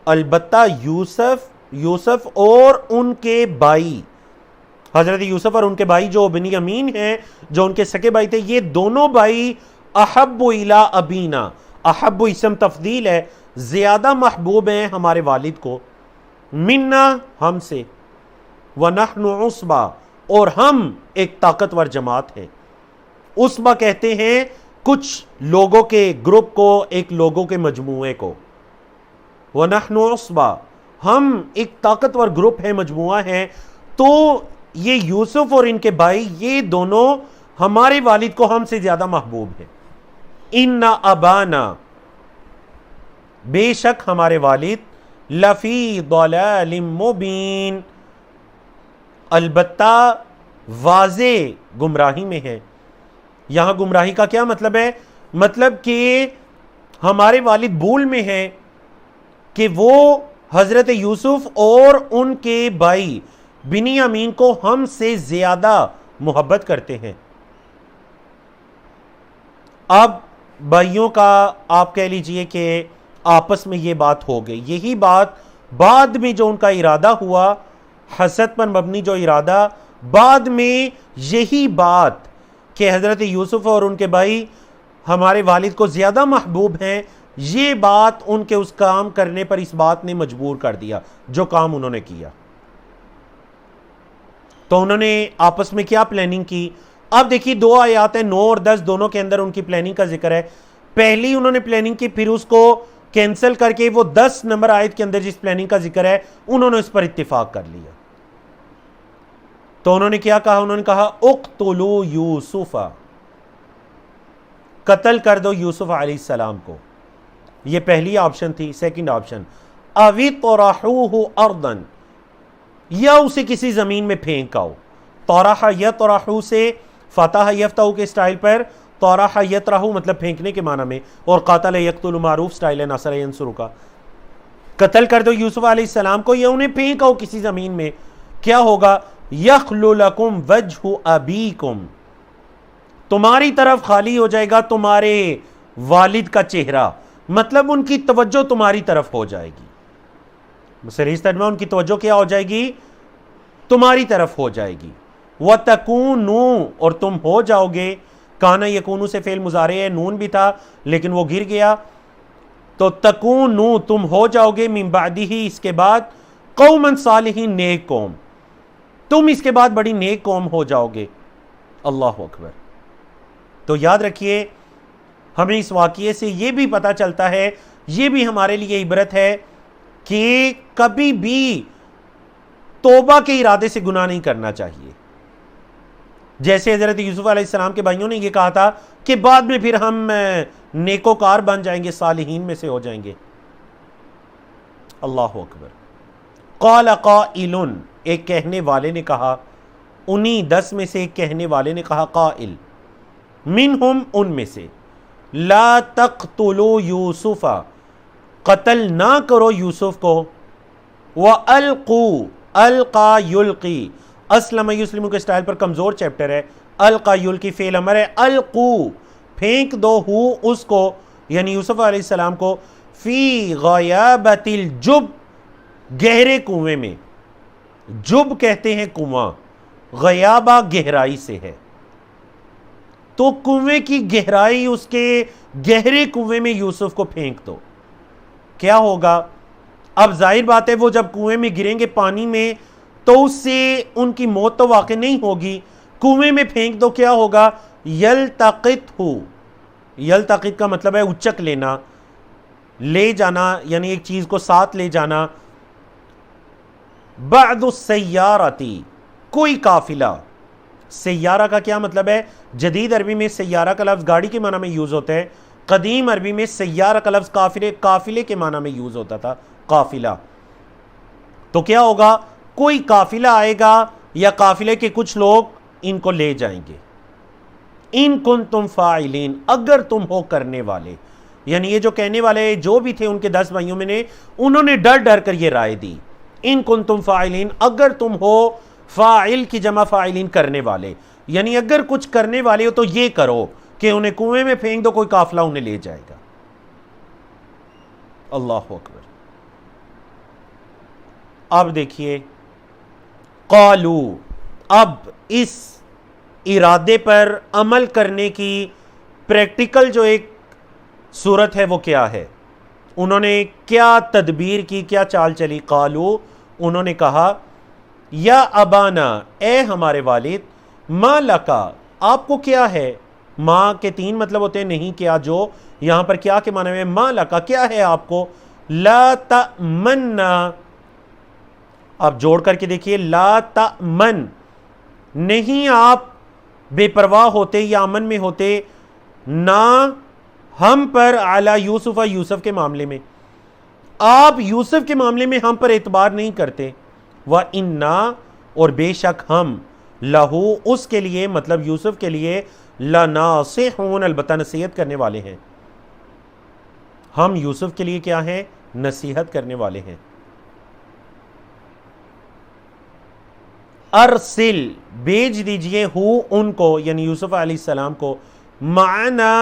البتہ یوسف اور ان کے بھائی، حضرت یوسف اور ان کے بھائی جو بنیامین ہیں، جو ان کے سکے بھائی تھے، یہ دونوں بھائی احب الی ابینا، احب اسم تفضیل ہے، زیادہ محبوب ہیں ہمارے والد کو، منا، ہم سے، وَنَحْنُ عُصْبَةٌ، اور ہم ایک طاقتور جماعت ہے۔ عصبہ کہتے ہیں کچھ لوگوں کے گروپ کو، ایک لوگوں کے مجموعے کو۔ وَنَحْنُ عُصْبَةٌ، ہم ایک طاقتور گروپ ہے، مجموعہ ہے۔ تو یہ یوسف اور ان کے بھائی، یہ دونوں ہمارے والد کو ہم سے زیادہ محبوب ہیں۔ اِنَّ أَبَانَا، بے شک ہمارے والد، لَفِي ضَلَالٍ مُبِينٍ، البتہ واضح گمراہی میں ہے۔ یہاں گمراہی کا کیا مطلب ہے؟ مطلب کہ ہمارے والد بھول میں ہیں کہ وہ حضرت یوسف اور ان کے بھائی بنیامین کو ہم سے زیادہ محبت کرتے ہیں. اب بھائیوں کا آپ کہہ لیجئے کہ آپس میں یہ بات ہو گئی. یہی بات بعد میں جو ان کا ارادہ ہوا، حسد پر مبنی جو ارادہ، بعد میں یہی بات کہ حضرت یوسف اور ان کے بھائی ہمارے والد کو زیادہ محبوب ہیں، یہ بات ان کے اس کام کرنے پر اس بات نے مجبور کر دیا جو کام انہوں نے کیا. تو انہوں نے آپس میں کیا پلاننگ کی؟ اب دیکھیے 2 آیات ہیں، 9 اور 10 دونوں کے اندر ان کی پلاننگ کا ذکر ہے. پہلی انہوں نے پلاننگ کی، پھر اس کو کینسل کر کے وہ 10 نمبر آیت کے اندر جس پلاننگ کا ذکر ہے انہوں نے اس پر اتفاق کر لیا. تو انہوں نے کیا کہا؟ انہوں نے کہا اقتلوا یوسف، قتل کر دو یوسف علیہ السلام کو. یہ پہلی آپشن تھی. سیکنڈ آپشن اوی طرحوہ ارضا، یا اسے کسی زمین میں پھینک آؤ. طرح یطرحو سے فتح یفتح کے سٹائل پر طرح یطرحو مطلب پھینکنے کے معنی میں، اور قاتل یقتل معروف سٹائل ہے نصر ینصر کا. قتل کر دو یوسف علیہ السلام کو یا انہیں پھینک آؤ کسی زمین میں. کیا ہوگا؟ یخلو لکم وجہ ابیکم، تمہاری طرف خالی ہو جائے گا تمہارے والد کا چہرہ، مطلب ان کی توجہ تمہاری طرف ہو جائے گی. صحیح ترجمہ ان کی توجہ کیا ہو جائے گی؟ تمہاری طرف ہو جائے گی. وَتَكُونُوا، اور تم ہو جاؤ گے. کانا یکونو سے فعل مضارع ہے، نون بھی تھا لیکن وہ گر گیا. تو تکونو تم ہو جاؤ گے، من بعدہ اس کے بعد، قوما صالحین نیک قوم، تم اس کے بعد بڑی نیک قوم ہو جاؤ گے. اللہ اکبر. تو یاد رکھیے ہمیں اس واقعے سے یہ بھی پتہ چلتا ہے، یہ بھی ہمارے لیے عبرت ہے کہ کبھی بھی توبہ کے ارادے سے گناہ نہیں کرنا چاہیے. جیسے حضرت یوسف علیہ السلام کے بھائیوں نے یہ کہا تھا کہ بعد میں پھر ہم نیکوکار بن جائیں گے، صالحین میں سے ہو جائیں گے. اللہ اکبر. قال قائل، ایک کہنے والے نے کہا، انہی 10 میں سے ایک کہنے والے نے کہا، قائل منہم ان میں سے، لا تقتلوا یوسف، قتل نہ کرو یوسف کو، وَأَلْقُوا، القا یلقی، اسلم یسلم کے سٹائل پر کمزور چیپٹر ہے. القا یلقی فعل امر ہے. القو پھینک دو، ہو اس کو یعنی یوسف علیہ السلام کو، فی غیابت الجب گہرے کنویں میں. جب کہتے ہیں کنواں، غیابہ گہرائی سے ہے، تو کنویں کی گہرائی، اس کے گہرے کنویں میں یوسف کو پھینک دو. کیا ہوگا؟ اب ظاہر بات ہے وہ جب کنویں میں گریں گے پانی میں تو اس سے ان کی موت تو واقع نہیں ہوگی. کنویں میں پھینک دو، کیا ہوگا؟ یلتقط ہو، یلتقط کا مطلب ہے اچک لینا، لے جانا، یعنی ایک چیز کو ساتھ لے جانا. بعد السیارتی، کوئی قافلہ. سیارہ کا کیا مطلب ہے؟ جدید عربی میں سیارہ کا لفظ گاڑی کے معنی میں یوز ہوتا ہے. قدیم عربی میں سیارہ کا لفظ قافلے کے معنی میں یوز ہوتا تھا، قافلہ. تو کیا ہوگا؟ کوئی قافلہ آئے گا یا قافلے کے کچھ لوگ ان کو لے جائیں گے. ان کنتم فاعلین، اگر تم ہو کرنے والے. یعنی یہ جو کہنے والے جو بھی تھے ان کے 10 بھائیوں میں نے، انہوں نے ڈر ڈر کر یہ رائے دی. ان کنتم فاعلین، اگر تم ہو، فاعل کی جمع فاعلین، کرنے والے. یعنی اگر کچھ کرنے والے ہو تو یہ کرو کہ انہیں کنویں میں پھینک دو، کوئی قافلہ انہیں لے جائے گا. اللہ اکبر. اب دیکھیے قالو، اب اس ارادے پر عمل کرنے کی پریکٹیکل جو ایک صورت ہے وہ کیا ہے؟ انہوں نے کیا تدبیر کی، کیا چال چلی؟ قالو، انہوں نے کہا، یا ابانا، اے ہمارے والد، ما لکا، آپ کو کیا ہے؟ ماں کے 3 مطلب ہوتے ہیں، نہیں کیا، جو. یہاں پر کیا کے معنی میں ما لکا، کیا ہے آپ کو؟ لا تأمنا، آپ جوڑ کر کے دیکھیے، لا تأمن، نہیں آپ بے پرواہ ہوتے یا امن میں ہوتے نہ ہم پر، علی یوسف، یوسف کے معاملے میں، آپ یوسف کے معاملے میں ہم پر اعتبار نہیں کرتے. وَإِنَّا، اور بے شک ہم، لہو، اس کے لیے، مطلب یوسف کے لیے، لَنَاصِحُونَ، البتہ نصیحت کرنے والے ہیں. ہم یوسف کے لیے کیا ہیں؟ نصیحت کرنے والے ہیں. ارسل بھیج دیجئے ہو ان کو یعنی یوسف علیہ السلام کو معنا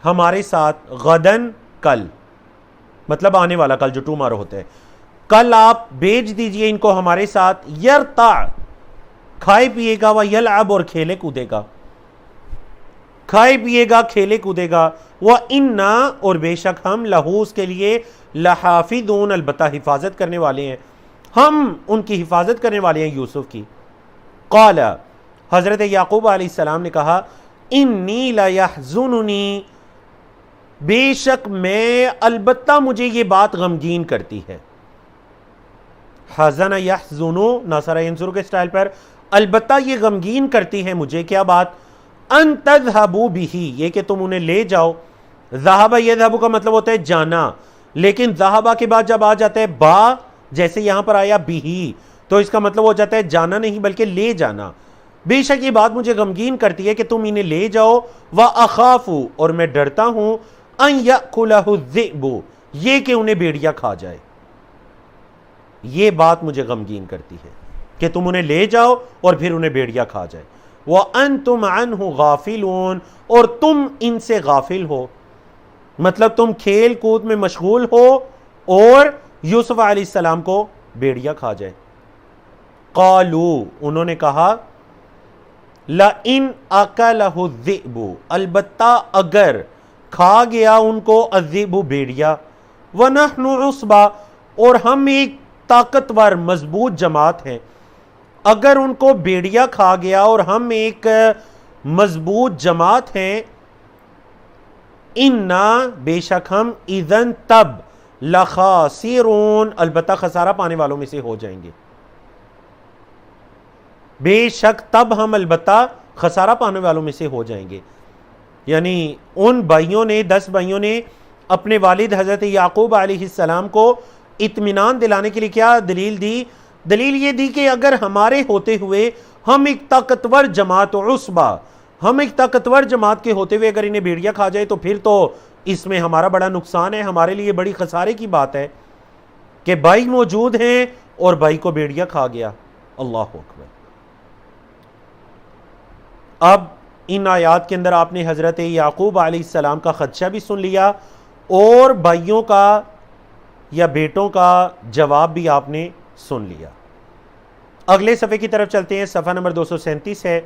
ہمارے ساتھ غدن کل مطلب آنے والا کل جو ٹومارو ہوتا ہے کل آپ بھیج دیجئے ان کو ہمارے ساتھ یرتع کھائے پیے گا و یلعب اور کھیلے کودے گا کھائے پیے گا کھیلے کودے گا وَإِنَّا اور بے شک ہم لہو اس کے لیے لحافظون البتہ حفاظت کرنے والے ہیں ہم ان کی حفاظت کرنے والے ہیں یوسف کی قال حضرت یعقوب علیہ السلام نے کہا انی لیحزننی بے شک میں البتہ مجھے یہ بات غمگین کرتی ہے حزن یحزنو ناصر ینصر کے سٹائل پر البتہ یہ غمگین کرتی ہے مجھے کیا بات ان تذهبوا به یہ کہ تم انہیں لے جاؤ ذهب یذهب کا مطلب ہوتا ہے جانا لیکن ذهب کے بعد جب آ جاتا ہے با جیسے یہاں پر آیا به تو اس کا مطلب ہو جاتا ہے جانا نہیں بلکہ لے جانا بے شک یہ بات مجھے غمگین کرتی ہے کہ تم انہیں لے جاؤ واخاف اور میں ڈرتا ہوں ان یاکلہ الذئب یہ کہ انہیں بھیڑیا کھا جائے یہ بات مجھے غمگین کرتی ہے کہ تم انہیں لے جاؤ اور پھر انہیں بھیڑیا کھا جائے وَأَنْتُمْ عَنْهُ غَافِلُونَ اور تم ان سے غافل ہو مطلب تم کھیل کود میں مشغول ہو اور یوسف علیہ السلام کو بھیڑیا کھا جائے قَالُوا انہوں نے کہا لَإِنْ أَكَلَهُ الذِّئْبُ البتہ اگر کھا گیا ان کو الذِّئْبُ بھیڑیا وَنَحْنُ عُصْبَةٌ اور ہم ایک طاقتور مضبوط جماعت ہیں اگر ان کو بھیڑیا کھا گیا اور ہم ایک مضبوط جماعت ہیں اِنَّا بے شک ہم اِذًا تب لَخَاسِرُونَ البتہ خسارہ پانے والوں میں سے ہو جائیں گے بے شک تب ہم البتہ خسارہ پانے والوں میں سے ہو جائیں گے یعنی ان بھائیوں نے 10 بھائیوں نے اپنے والد حضرت یعقوب علیہ السلام کو اطمینان دلانے کے لیے کیا دلیل دی دلیل یہ دی کہ اگر ہمارے ہوتے ہوئے ہم ایک طاقتور جماعت عصبہ ہم ایک طاقتور جماعت کے ہوتے ہوئے اگر انہیں بھیڑیا کھا جائے تو پھر تو اس میں ہمارا بڑا نقصان ہے ہمارے لیے بڑی خسارے کی بات ہے کہ بھائی موجود ہیں اور بھائی کو بھیڑیا کھا گیا اللہ اکبر اب ان آیات کے اندر آپ نے حضرت یعقوب علیہ السلام کا خدشہ بھی سن لیا اور بھائیوں کا یا بیٹوں کا جواب بھی آپ نے سن لیا اگلے صفحے کی طرف چلتے ہیں صفحہ نمبر 237 ہے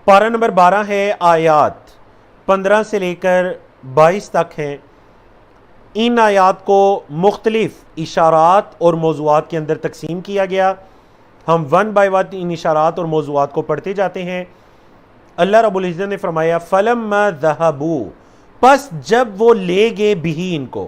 پارہ نمبر 12 ہے آیات 15 سے لے کر 22 تک ہیں ان آیات کو مختلف اشارات اور موضوعات کے اندر تقسیم کیا گیا ہم 1 by 1 ان اشارات اور موضوعات کو پڑھتے جاتے ہیں اللہ رب العزت نے فرمایا فَلَمَّا ذَهَبُوا پس جب وہ لے گئے بھی ان کو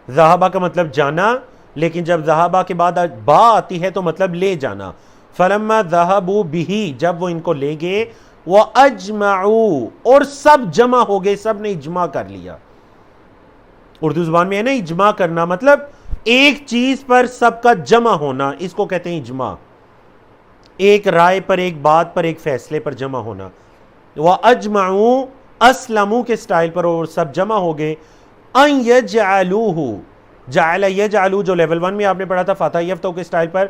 ذہبہ کا مطلب جانا لیکن جب ذہبہ کے بعد با آتی ہے تو مطلب لے جانا فَلَمَّا ذَهَبُوا بِهِ جب وہ ان کو لے گئے وَأَجْمَعُوا اور سب جمع ہو گئے سب نے اجماع کر لیا اردو زبان میں ہے نا اجماع کرنا مطلب ایک چیز پر سب کا جمع ہونا اس کو کہتے ہیں اجماع ایک رائے پر ایک بات پر ایک فیصلے پر جمع ہونا وَأَجْمَعُوا أَسْلَمُوا کے سٹائل پر اور سب جمع ہو گئے ان یجعلوہ جعل یجعلو جو لیول 1 میں آپ نے پڑھا تھا فاتح یفتح کے سٹائل پر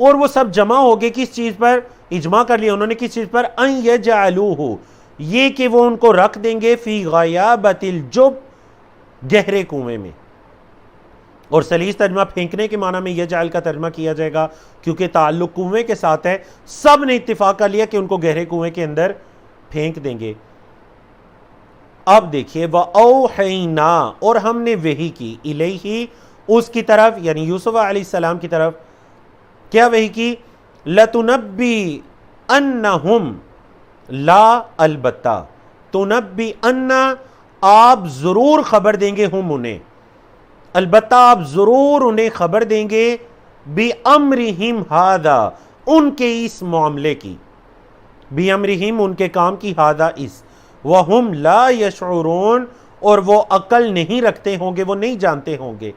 اور وہ سب جمع ہو گئے کس چیز پر اجماع کر لیا انہوں نے کس چیز پر ان یجعلوہ یہ کہ وہ ان کو رکھ دیں گے فی غیابت الجب گہرے کنویں میں اور سلیس ترجمہ پھینکنے کے معنی میں یجعل کا ترجمہ کیا جائے گا کیونکہ تعلق کنویں کے ساتھ ہے سب نے اتفاق کر لیا کہ ان کو گہرے کنویں کے اندر پھینک دیں گے اب دیکھیے وَأَوْحَيْنَا اور ہم نے وحی کی الیہ اس کی طرف یعنی یوسف علیہ السلام کی طرف کیا وحی کی لَتُنَبِّئَنَّهُمْ لا البتہ تُنَبِّئَنَّ آپ ضرور خبر دیں گے ہم انہیں البتہ آپ ضرور انہیں خبر دیں گے بِأَمْرِهِمْ هَذَا ان کے اس معاملے کی بِأَمْرِهِمْ ان کے کام کی هَذَا اس وَهُمْ لَا يَشْعُرُونَ اور وہ عقل نہیں رکھتے ہوں گے وہ نہیں جانتے ہوں گے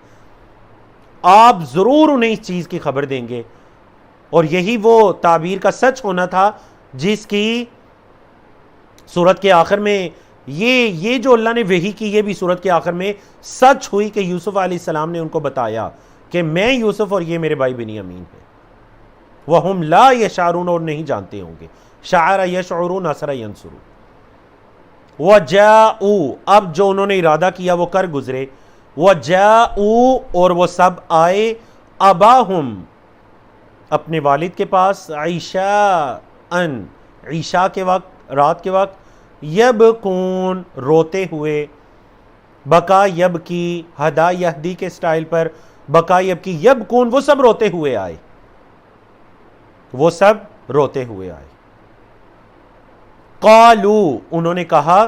آپ ضرور انہیں اس چیز کی خبر دیں گے اور یہی وہ تعبیر کا سچ ہونا تھا جس کی سورت کے آخر میں یہ جو اللہ نے وحی کی یہ بھی سورت کے آخر میں سچ ہوئی کہ یوسف علیہ السلام نے ان کو بتایا کہ میں یوسف اور یہ میرے بھائی بنیامین ہیں وَهُمْ لَا يَشْعُرُونَ اور نہیں جانتے ہوں گے. شعر یشعر نصر ینصر. وَجَاءُوا اب جو انہوں نے ارادہ کیا وہ کر گزرے. وَجَاءُوا اور وہ سب آئے اباہم اپنے والد کے پاس عشاءً عشاء کے وقت رات کے وقت یبکون روتے ہوئے. بکا یبکی ہدا یہدی کے سٹائل پر بکا یبکی یبکون وہ سب روتے ہوئے آئے. وہ سب روتے ہوئے آئے. قالو انہوں نے کہا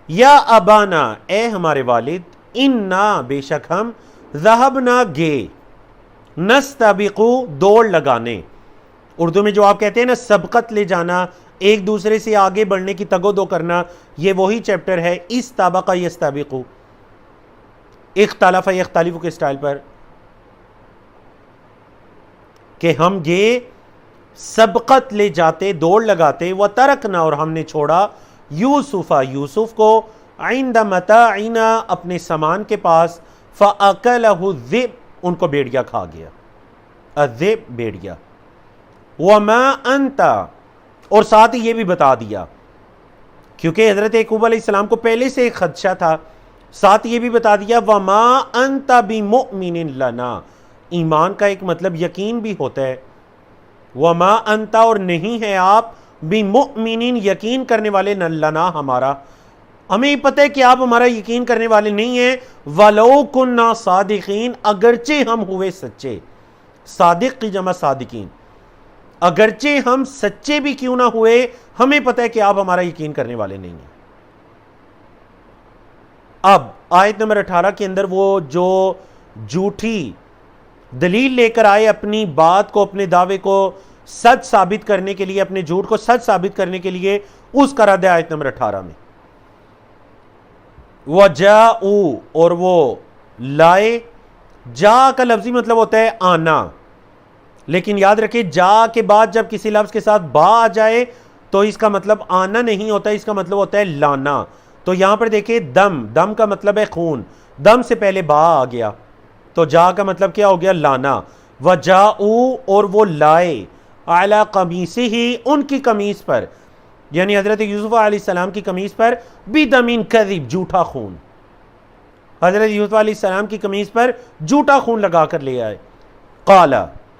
یا ابانا اے ہمارے والد انا بے شک ہم ذہبنا گے نستبقو دوڑ لگانے. اردو میں جو آپ کہتے ہیں نا سبقت لے جانا ایک دوسرے سے آگے بڑھنے کی تگ و دو کرنا یہ وہی چیپٹر ہے استبق یستبقو اختلف یختلف کے سٹائل پر کہ ہم یہ سبقت لے جاتے دوڑ لگاتے وترکنا اور ہم نے چھوڑا یوسف یوسف کو عند متاعنا اپنے سامان کے پاس فاکلہ الذئب ان کو بھیڑیا کھا گیا. الذئب بھیڑیا. وما انت اور ساتھ ہی یہ بھی بتا دیا کیونکہ حضرت یعقوب علیہ السلام کو پہلے سے ایک خدشہ تھا. ساتھ یہ بھی بتا دیا وما انت بمؤمن لنا ایمان کا ایک مطلب یقین بھی ہوتا ہے. وما انت اور نہیں ہے آپ بمؤمن یقین کرنے والے لنا ہمارا ہمیں پتہ ہے کہ آپ ہمارا یقین کرنے والے نہیں ہیں. ولو کننا صادقین اگرچہ ہم ہوئے سچے. صادق کی جمع صادقین. اگرچہ ہم سچے بھی کیوں نہ ہوئے ہمیں پتہ ہے کہ آپ ہمارا یقین کرنے والے نہیں ہیں. اب آیت نمبر 18 کے اندر وہ جو جھوٹی دلیل لے کر آئے اپنی بات کو اپنے دعوے کو سچ ثابت کرنے کے لیے اپنے جھوٹ کو سچ ثابت کرنے کے لیے اس کا رد ہے آیت نمبر 18 میں. وَجَاءُوا اور وہ لائے. جا کا لفظی مطلب ہوتا ہے آنا لیکن یاد رکھیں جا کے بعد جب کسی لفظ کے ساتھ با آ جائے تو اس کا مطلب آنا نہیں ہوتا اس کا مطلب ہوتا ہے لانا. تو یہاں پر دیکھیں دم دم کا مطلب ہے خون دم سے پہلے با آ گیا تو جا کا مطلب کیا ہو گیا لانا. وَجَاءُوا اور وہ لائے عَلَىٰ قَمِيصِهِ ان کی قمیص پر یعنی حضرت یوسف علیہ السلام کی قمیص پر بِدَمٍ كَذِب جھوٹا خون. حضرت یوسف علیہ السلام کی قمیص پر جھوٹا خون لگا کر لے آئے. قال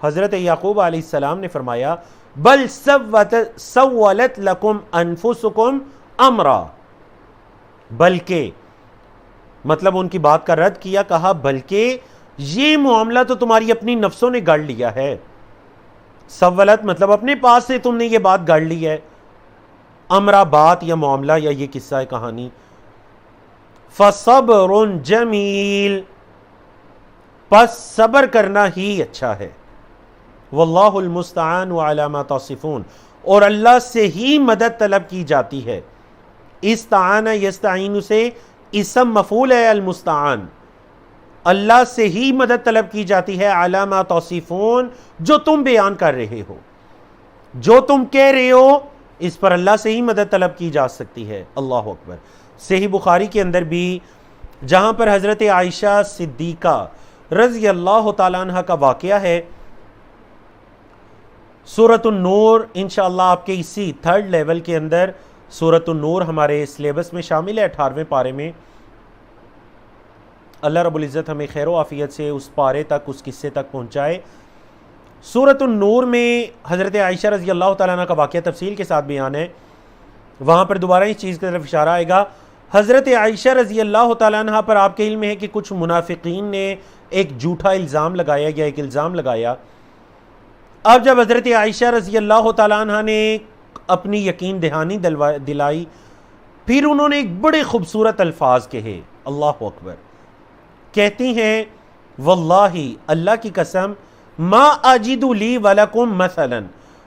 حضرت یعقوب علیہ السلام نے فرمایا بل سولت لکم انفسکم امرا بلکہ مطلب ان کی بات کا رد کیا کہا بلکہ یہ معاملہ تو تمہاری اپنی نفسوں نے گڑھ لیا ہے. سولت مطلب اپنے پاس سے تم نے یہ بات گڑھ لی ہے. امرا بات یا معاملہ یا یہ قصہ ہے کہانی. فصبر جمیل پس صبر کرنا ہی اچھا ہے. واللہ المستعان علی ما تصفون اور اللہ سے ہی مدد طلب کی جاتی ہے. استعان یستعین سے اسم مفعول ہے المستعان. اللہ سے ہی مدد طلب کی جاتی ہے علی ما تصفون جو تم بیان کر رہے ہو جو تم کہہ رہے ہو اس پر اللہ سے ہی مدد طلب کی جا سکتی ہے. اللہ اکبر. صحیح بخاری کے اندر بھی جہاں پر حضرت عائشہ صدیقہ رضی اللہ تعالیٰ عنہ کا واقعہ ہے سورۃ النور انشاءاللہ آپ کے اسی 3rd لیول کے اندر سورۃ النور ہمارے سلیبس میں شامل ہے 18ویں پارے میں. اللہ رب العزت ہمیں خیر و عافیت سے اس پارے تک اس قصے تک پہنچائے. سورۃ النور میں حضرت عائشہ رضی اللہ تعالیٰ عنہ کا واقعہ تفصیل کے ساتھ بیان ہے. وہاں پر دوبارہ اس چیز کی طرف اشارہ آئے گا. حضرت عائشہ رضی اللہ تعالیٰ عنہ پر آپ کے علم میں ہے کہ کچھ منافقین نے ایک جھوٹا الزام لگایا یا ایک الزام لگایا. اب جب حضرت عائشہ رضی اللہ تعالیٰ عنہ نے اپنی یقین دہانی دلائی پھر انہوں نے ایک بڑے خوبصورت الفاظ کہے. اللہ اکبر. کہتی ہیں واللہ اللہ کی قسم ما اجد لی ولکم مثلا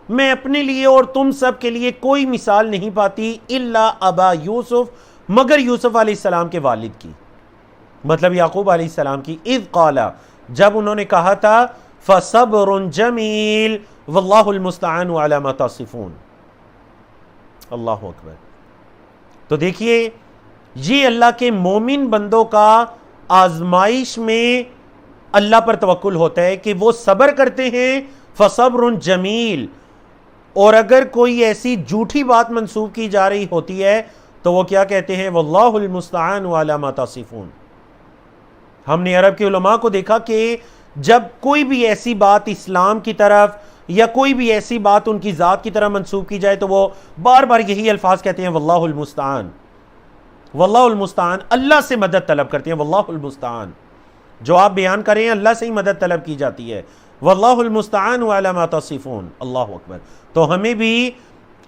میں اپنے لیے اور تم سب کے لیے کوئی مثال نہیں پاتی الا ابا یوسف مگر یوسف علیہ السلام کے والد کی مطلب یعقوب علیہ السلام کی. اذ قال جب انہوں نے کہا تھا فصبر جمیل واللہ المستعان علی ما تصفون. اللہ اکبر. تو دیکھیے یہ اللہ کے مومن بندوں کا آزمائش میں اللہ پر توکل ہوتا ہے کہ وہ صبر کرتے ہیں فصبر جمیل، اور اگر کوئی ایسی جھوٹی بات منسوب کی جا رہی ہوتی ہے تو وہ کیا کہتے ہیں؟ واللہ المستعان علی ما تصفون۔ ہم نے عرب کے علماء کو دیکھا کہ جب کوئی بھی ایسی بات اسلام کی طرف یا کوئی بھی ایسی بات ان کی ذات کی طرف منسوب کی جائے تو وہ بار بار یہی الفاظ کہتے ہیں، واللہ المستعان، واللہ المستعان، اللہ سے مدد طلب کرتے ہیں، واللہ المستعان۔ جو آپ بیان کریں اللہ سے ہی مدد طلب کی جاتی ہے، واللہ المستعان علی ما تصفون۔ اللہ اکبر۔ تو ہمیں بھی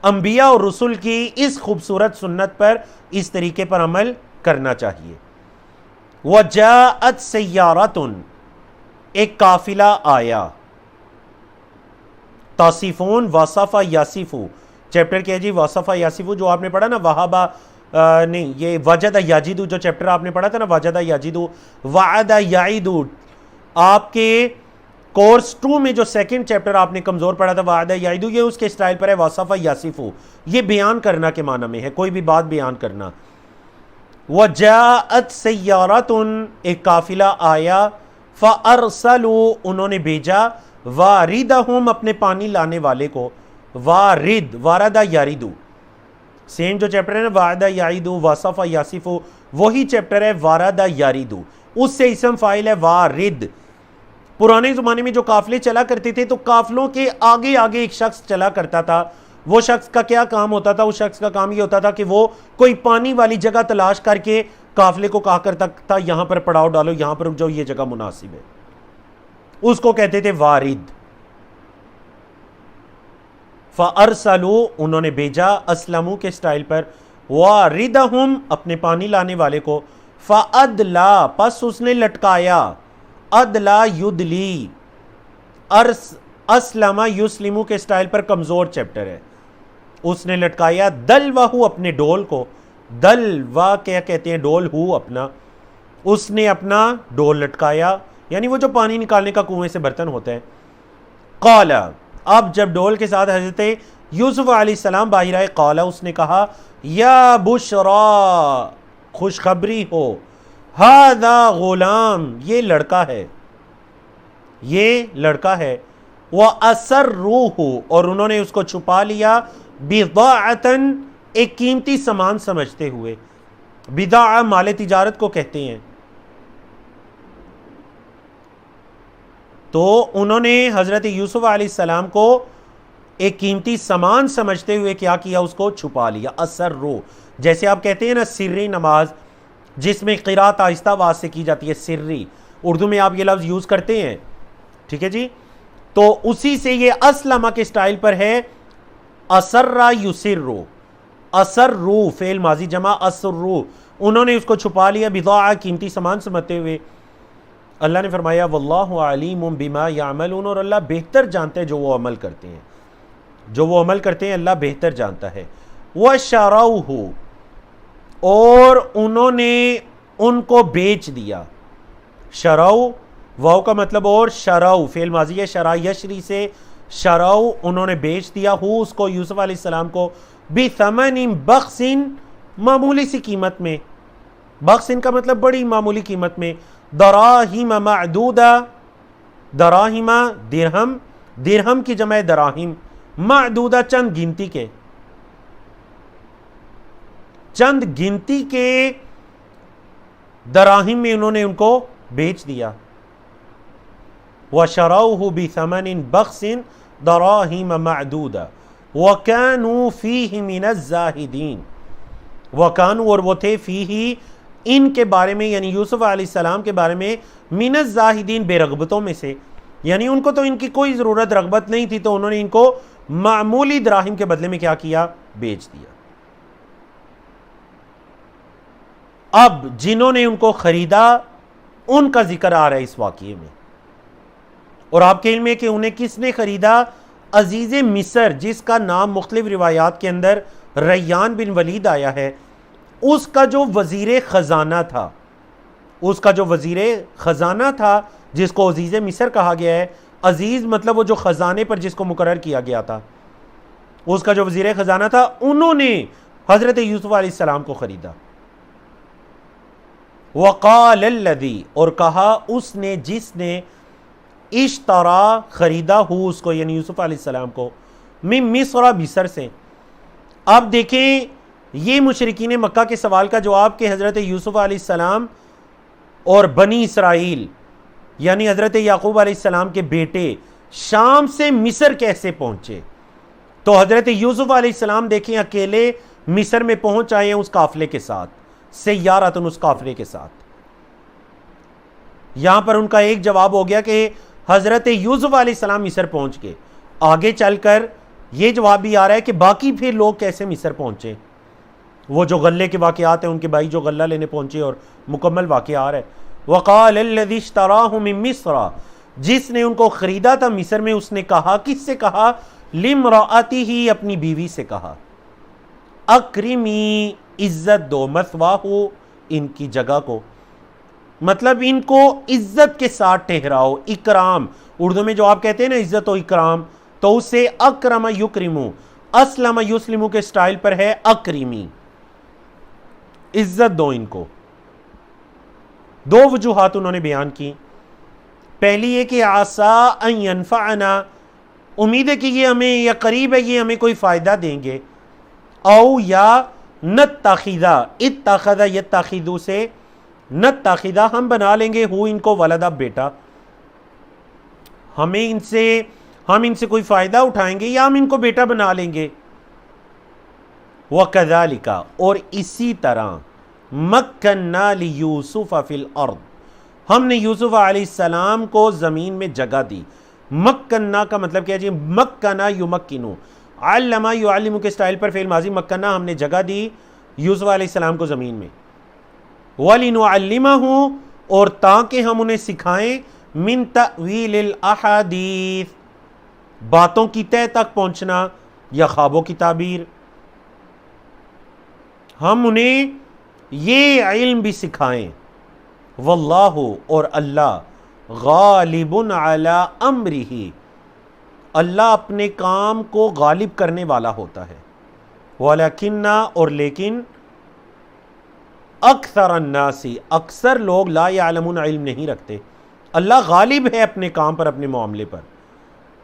انبیاء اور رسل کی اس خوبصورت سنت پر اس طریقے پر عمل کرنا چاہیے۔ وَجَاءَتْ سَيَّارَةٌ، ایک قافلہ آیا، تصفون وصف یصف، چیپٹر کیا جی؟ وصف یصف، جو آپ نے پڑھا نا وہابہ نہیں، یہ وجد یجد، جو چیپٹر آپ نے پڑھا تھا نا وجد یجد، وعد یعید، آپ کے کورس 2 میں جو سیکنڈ چیپٹر آپ نے کمزور پڑھا تھا وعد یعید، یہ اس کے اسٹائل پر ہے وصف یصف، یہ بیان کرنا کے معنی میں ہے، کوئی بھی بات بیان کرنا۔ وَجَاءَتْ سَيَّارَةٌ، ایک قافلہ آیا، فَأَرْسَلُوا، انہوں نے بھیجا، واردہم، اپنے پانی لانے والے کو، وارد، وارد یارد، سیم جو چیپٹر ہے نا وعد یعید وصف یصف، وہی چیپٹر ہے وارد یارد، اس سے اسم فاعل ہے وارد۔ پرانے زمانے میں جو قافلے چلا کرتے تھے تو قافلوں کے آگے آگے ایک شخص چلا کرتا تھا، وہ شخص کا کیا کام ہوتا تھا؟ اس شخص کا کام یہ ہوتا تھا کہ وہ کوئی پانی والی جگہ تلاش کر کے قافلے کو کہا کرتا تھا یہاں پر پڑاؤ ڈالو، یہاں پر رک جاؤ، یہ جگہ مناسب ہے، اس کو کہتے تھے وارد۔ فَأَرْسَلُوا، انہوں نے بھیجا، اسلموا کے سٹائل پر، واردہم، اپنے پانی لانے والے کو، فَأَدْلَا، پس اس نے لٹکایا، ادلا یدلی، اسلم یسلم کے سٹائل پر کمزور چیپٹر ہے، اس نے لٹکایا، دلوہو، اپنے ڈول کو، دلوا کیا کہتے ہیں؟ ڈول، ہو اپنا، اس نے اپنا ڈول لٹکایا، یعنی وہ جو پانی نکالنے کا کنویں سے برتن ہوتا ہے۔ قال، اب جب ڈول کے ساتھ حضرت یوسف علیہ السلام باہر آئے، قال، اس نے کہا، یا بشرا، خوشخبری ہو، ہذا غلام، یہ لڑکا ہے، یہ لڑکا ہے، وَأَسَرُّوهُ، اور انہوں نے اس کو چھپا لیا، بِضَاعَةً، ایک قیمتی سامان سمجھتے ہوئے، بضاعہ مال تجارت کو کہتے ہیں۔ تو انہوں نے حضرت یوسف علیہ السلام کو ایک قیمتی سامان سمجھتے ہوئے کیا کیا؟ اس کو چھپا لیا۔ اسرو، جیسے آپ کہتے ہیں نا سری نماز، جس میں قرات آہستہ آواز سے کی جاتی ہے، سری، اردو میں آپ یہ لفظ یوز کرتے ہیں، ٹھیک ہے جی؟ تو اسی سے یہ اسلمہ کے سٹائل پر ہے، اسرا یسرو، اسرو فعل ماضی جمع اسرو، انہوں نے اس کو چھپا لیا، بضاعہ قیمتی سامان سمجھتے ہوئے۔ اللہ نے فرمایا واللہ علیم بما یعملون، اور اللہ بہتر جانتا ہے جو وہ عمل کرتے ہیں، جو وہ عمل کرتے ہیں اللہ بہتر جانتا ہے۔ وَشَرَوْهُ، اور انہوں نے ان کو بیچ دیا، شرو واو کا مطلب، اور شرو فعل ماضی ہے، شرا یشری سے، شرو انہوں نے بیچ دیا، ہو اس کو، یوسف علیہ السلام کو، بِثَمَنٍ بَخْسٍ، معمولی سی قیمت میں، بخسن کا مطلب بڑی معمولی قیمت میں، دراہم معدودہ، دراہم درہم، درہم کی جمع دراہم، معدودہ چند گنتی کے، چند گنتی کے دراہم میں انہوں نے ان کو بیچ دیا۔ وَشَرَوْهُ بِثَمَنٍ بَخْسٍ دَرَاهِمَ مَعْدُودَةٍ وَكَانُوا فِيهِ مِنَ الزَّاهِدِينَ، وَكَانُوا، اور وہ تھے، فِيهِ ان کے بارے میں، یعنی یوسف علیہ السلام کے بارے میں، مِنَ الزَّاهِدِينَ بے رغبتوں میں سے، یعنی ان کو تو ان کی کوئی ضرورت رغبت نہیں تھی، تو انہوں نے ان کو معمولی دراہم کے بدلے میں کیا کیا؟ بیچ دیا۔ اب جنہوں نے ان کو خریدا ان کا ذکر آ رہا ہے اس واقعے میں، اور آپ کے علم میں کہ انہیں کس نے خریدا؟ عزیز مصر، جس کا نام مختلف روایات کے اندر ریان بن ولید آیا ہے، اس کا جو وزیر خزانہ تھا، اس کا جو وزیر خزانہ تھا جس کو عزیز مصر کہا گیا ہے، عزیز مطلب وہ جو خزانے پر جس کو مقرر کیا گیا تھا، اس کا جو وزیر خزانہ تھا، انہوں نے حضرت یوسف علیہ السلام کو خریدا۔ وقال الذی، اور کہا اس نے جس نے، اشترا خریدا ہو اس کو، یعنی یوسف علیہ السلام کو، من مصر مصر سے۔ اب دیکھیں یہ مشرکین مکہ کے سوال کا جواب کہ حضرت یوسف علیہ السلام اور بنی اسرائیل یعنی حضرت یعقوب علیہ السلام کے بیٹے شام سے مصر کیسے پہنچے؟ تو حضرت یوسف علیہ السلام دیکھیں اکیلے مصر میں پہنچ آئے ہیں اس قافلے کے ساتھ، سیارتن، اس قافلے کے ساتھ۔ یہاں پر ان کا ایک جواب ہو گیا کہ حضرت یوسف علیہ السلام مصر پہنچ گئے۔ آگے چل کر یہ جواب بھی آ رہا ہے کہ باقی پھر لوگ کیسے مصر پہنچے، وہ جو غلے کے واقعات ہیں، ان کے بھائی جو غلہ لینے پہنچے، اور مکمل واقعہ آ رہا ہے۔ وقال الذی اشتراہ من مصر، جس نے ان کو خریدا تھا مصر میں، اس نے کہا، کس سے کہا؟ لامرأتہ، اپنی بیوی سے کہا، اکرمی، عزت دو، مثواہ، ان کی جگہ کو، مطلب ان کو عزت کے ساتھ ٹھہراؤ، اکرام، اردو میں جو آپ کہتے ہیں نا عزت و اکرام، تو اسے اکرم یکرمو، اسلم یسلمو کے سٹائل پر ہے اکرمی، عزت دو ان کو۔ دو وجوہات انہوں نے بیان کی۔ پہلی یہ کہ عسا ان ینفعنا، امید ہے کہ یہ ہمیں، یا قریب ہے یہ ہمیں کوئی فائدہ دیں گے، او یا نتخذا، اتخذ یتخذو سے، نتخذا، ہم بنا لیں گے، ہو ان کو، ولدا، بیٹا، ہم ان سے کوئی فائدہ اٹھائیں گے یا ہم ان کو بیٹا بنا لیں گے۔ وَكَذَلِكَ، اور اسی طرح، مَكَّنَّا لِيُوسُفَ فِي الْأَرْضِ، ہم نے یوسف علیہ السلام کو زمین میں جگہ دی۔ مکنہ کا مطلب کیا جی؟ مکنہ یمکنو، علمہ یعلمو کے سٹائل پر فعل ماضی، مکنہ، ہم نے جگہ دی یوسف علیہ السلام کو زمین میں۔ وَلِنُعَلِّمَهُ، اور تاکہ ہم انہیں سکھائیں، من تأویل الاحادیث، باتوں کی تہ تک پہنچنا یا خوابوں کی تعبیر، ہم انہیں یہ علم بھی سکھائیں۔ واللہ، اور اللہ، غالب علی امرہ، اللہ اپنے کام کو غالب کرنے والا ہوتا ہے۔ ولیکن، اور لیکن، اکثر الناس، اکثر لوگ، لا یعلمون، علم نہیں رکھتے۔ اللہ غالب ہے اپنے کام پر، اپنے معاملے پر،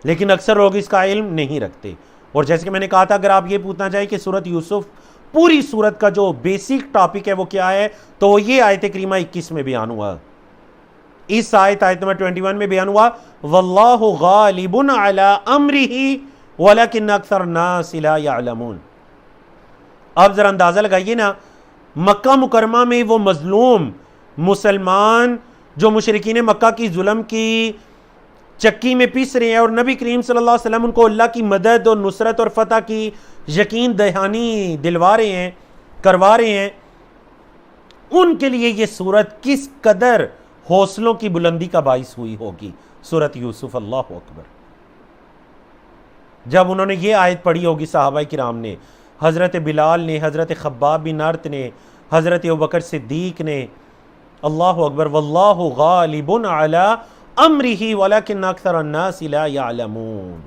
لیکن اکثر لوگ اس کا علم نہیں رکھتے۔ اور جیسے کہ میں نے کہا تھا، اگر آپ یہ پوچھنا چاہیں کہ سورۃ یوسف، پوری سورت کا جو بیسک ٹاپک ہے وہ کیا ہے، تو وہ یہ آیت کریمہ 21 میں بیان ہوا، اس آیت نمبر 21 میں بیان ہوا، واللہ غالب علی امرہ ولکن اکثر الناس لا یعلمون۔ آپ ذرا اندازہ لگائیے نا، مکہ مکرمہ میں وہ مظلوم مسلمان جو مشرکین مکہ کی ظلم کی چکی میں پیس رہے ہیں، اور نبی کریم صلی اللہ علیہ وسلم ان کو اللہ کی مدد اور نصرت اور فتح کی یقین دہانی دلوا رہے ہیں، کروا رہے ہیں، ان کے لیے یہ سورت کس قدر حوصلوں کی بلندی کا باعث ہوئی ہوگی، سورت یوسف۔ اللہ اکبر۔ جب انہوں نے یہ آیت پڑھی ہوگی صحابہ کرام نے، حضرت بلال نے، حضرت خباب بن ارت نے، حضرت ابوبکر صدیق نے، اللہ اکبر، واللہ غالب علی امرہ ولکن اکثر الناس لا یعلمون۔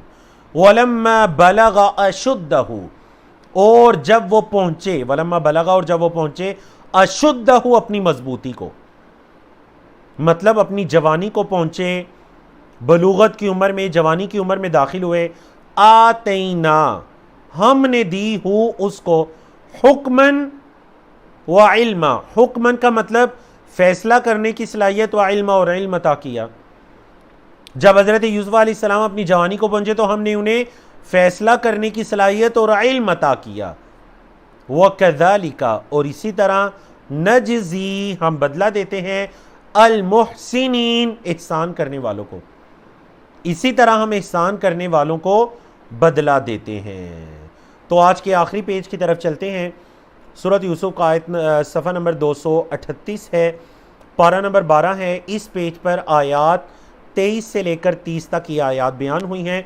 ولما بلغ اشدہ، اور جب وہ پہنچے، ولما بلغ، اور جب وہ پہنچے، اشدہ، اپنی مضبوطی کو، مطلب اپنی جوانی کو پہنچے، بلوغت کی عمر میں، جوانی کی عمر میں داخل ہوئے، آتینا، ہم نے دی ہو اس کو، حکمن و علما، حکمن کا مطلب فیصلہ کرنے کی صلاحیت، و علما، اور علم عطا کیا۔ جب حضرت یوسف علیہ السلام اپنی جوانی کو پہنچے تو ہم نے انہیں فیصلہ کرنے کی صلاحیت اور علم عطا کیا۔ وَكَذَلِكَ، اور اسی طرح، نجزی، ہم بدلہ دیتے ہیں، المحسنین، احسان کرنے والوں کو، اسی طرح ہم احسان کرنے والوں کو بدلہ دیتے ہیں۔ تو آج کے آخری پیج کی طرف چلتے ہیں۔ سورۃ یوسف کا آیت صفحہ نمبر 238 ہے، پارہ نمبر 12 ہے۔ اس پیج پر آیات 23 سے لے کر 30 تک یہ آیات بیان ہوئی ہیں،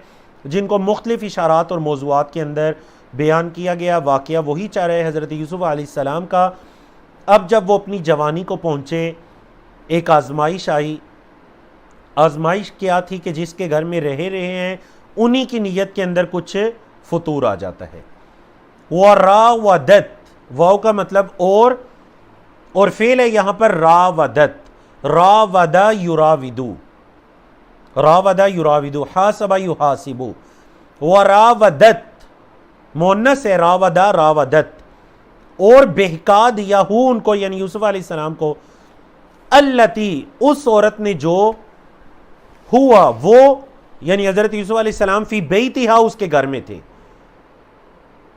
جن کو مختلف اشارات اور موضوعات کے اندر بیان کیا گیا۔ واقعہ وہی چاہ رہے حضرت یوسف علیہ السلام کا۔ اب جب وہ اپنی جوانی کو پہنچے، ایک آزمائش آئی۔ آزمائش کیا تھی کہ جس کے گھر میں رہے ہیں انہی کی نیت کے اندر کچھ فطور آ جاتا ہے۔ وراودت، واو کا مطلب اور فعل ہے یہاں پر راودت، راودا یراودو، راودہ یراودو، حاسبہ یحاسبو، وراودت مؤنث ہے، راودہ راودت، اور بہکا دیا ہو ان کو یعنی یوسف علیہ السلام کو، التی اس عورت نے جو، ہوا وہ یعنی حضرت یوسف علیہ السلام فی بیتہا اس کے گھر میں تھے،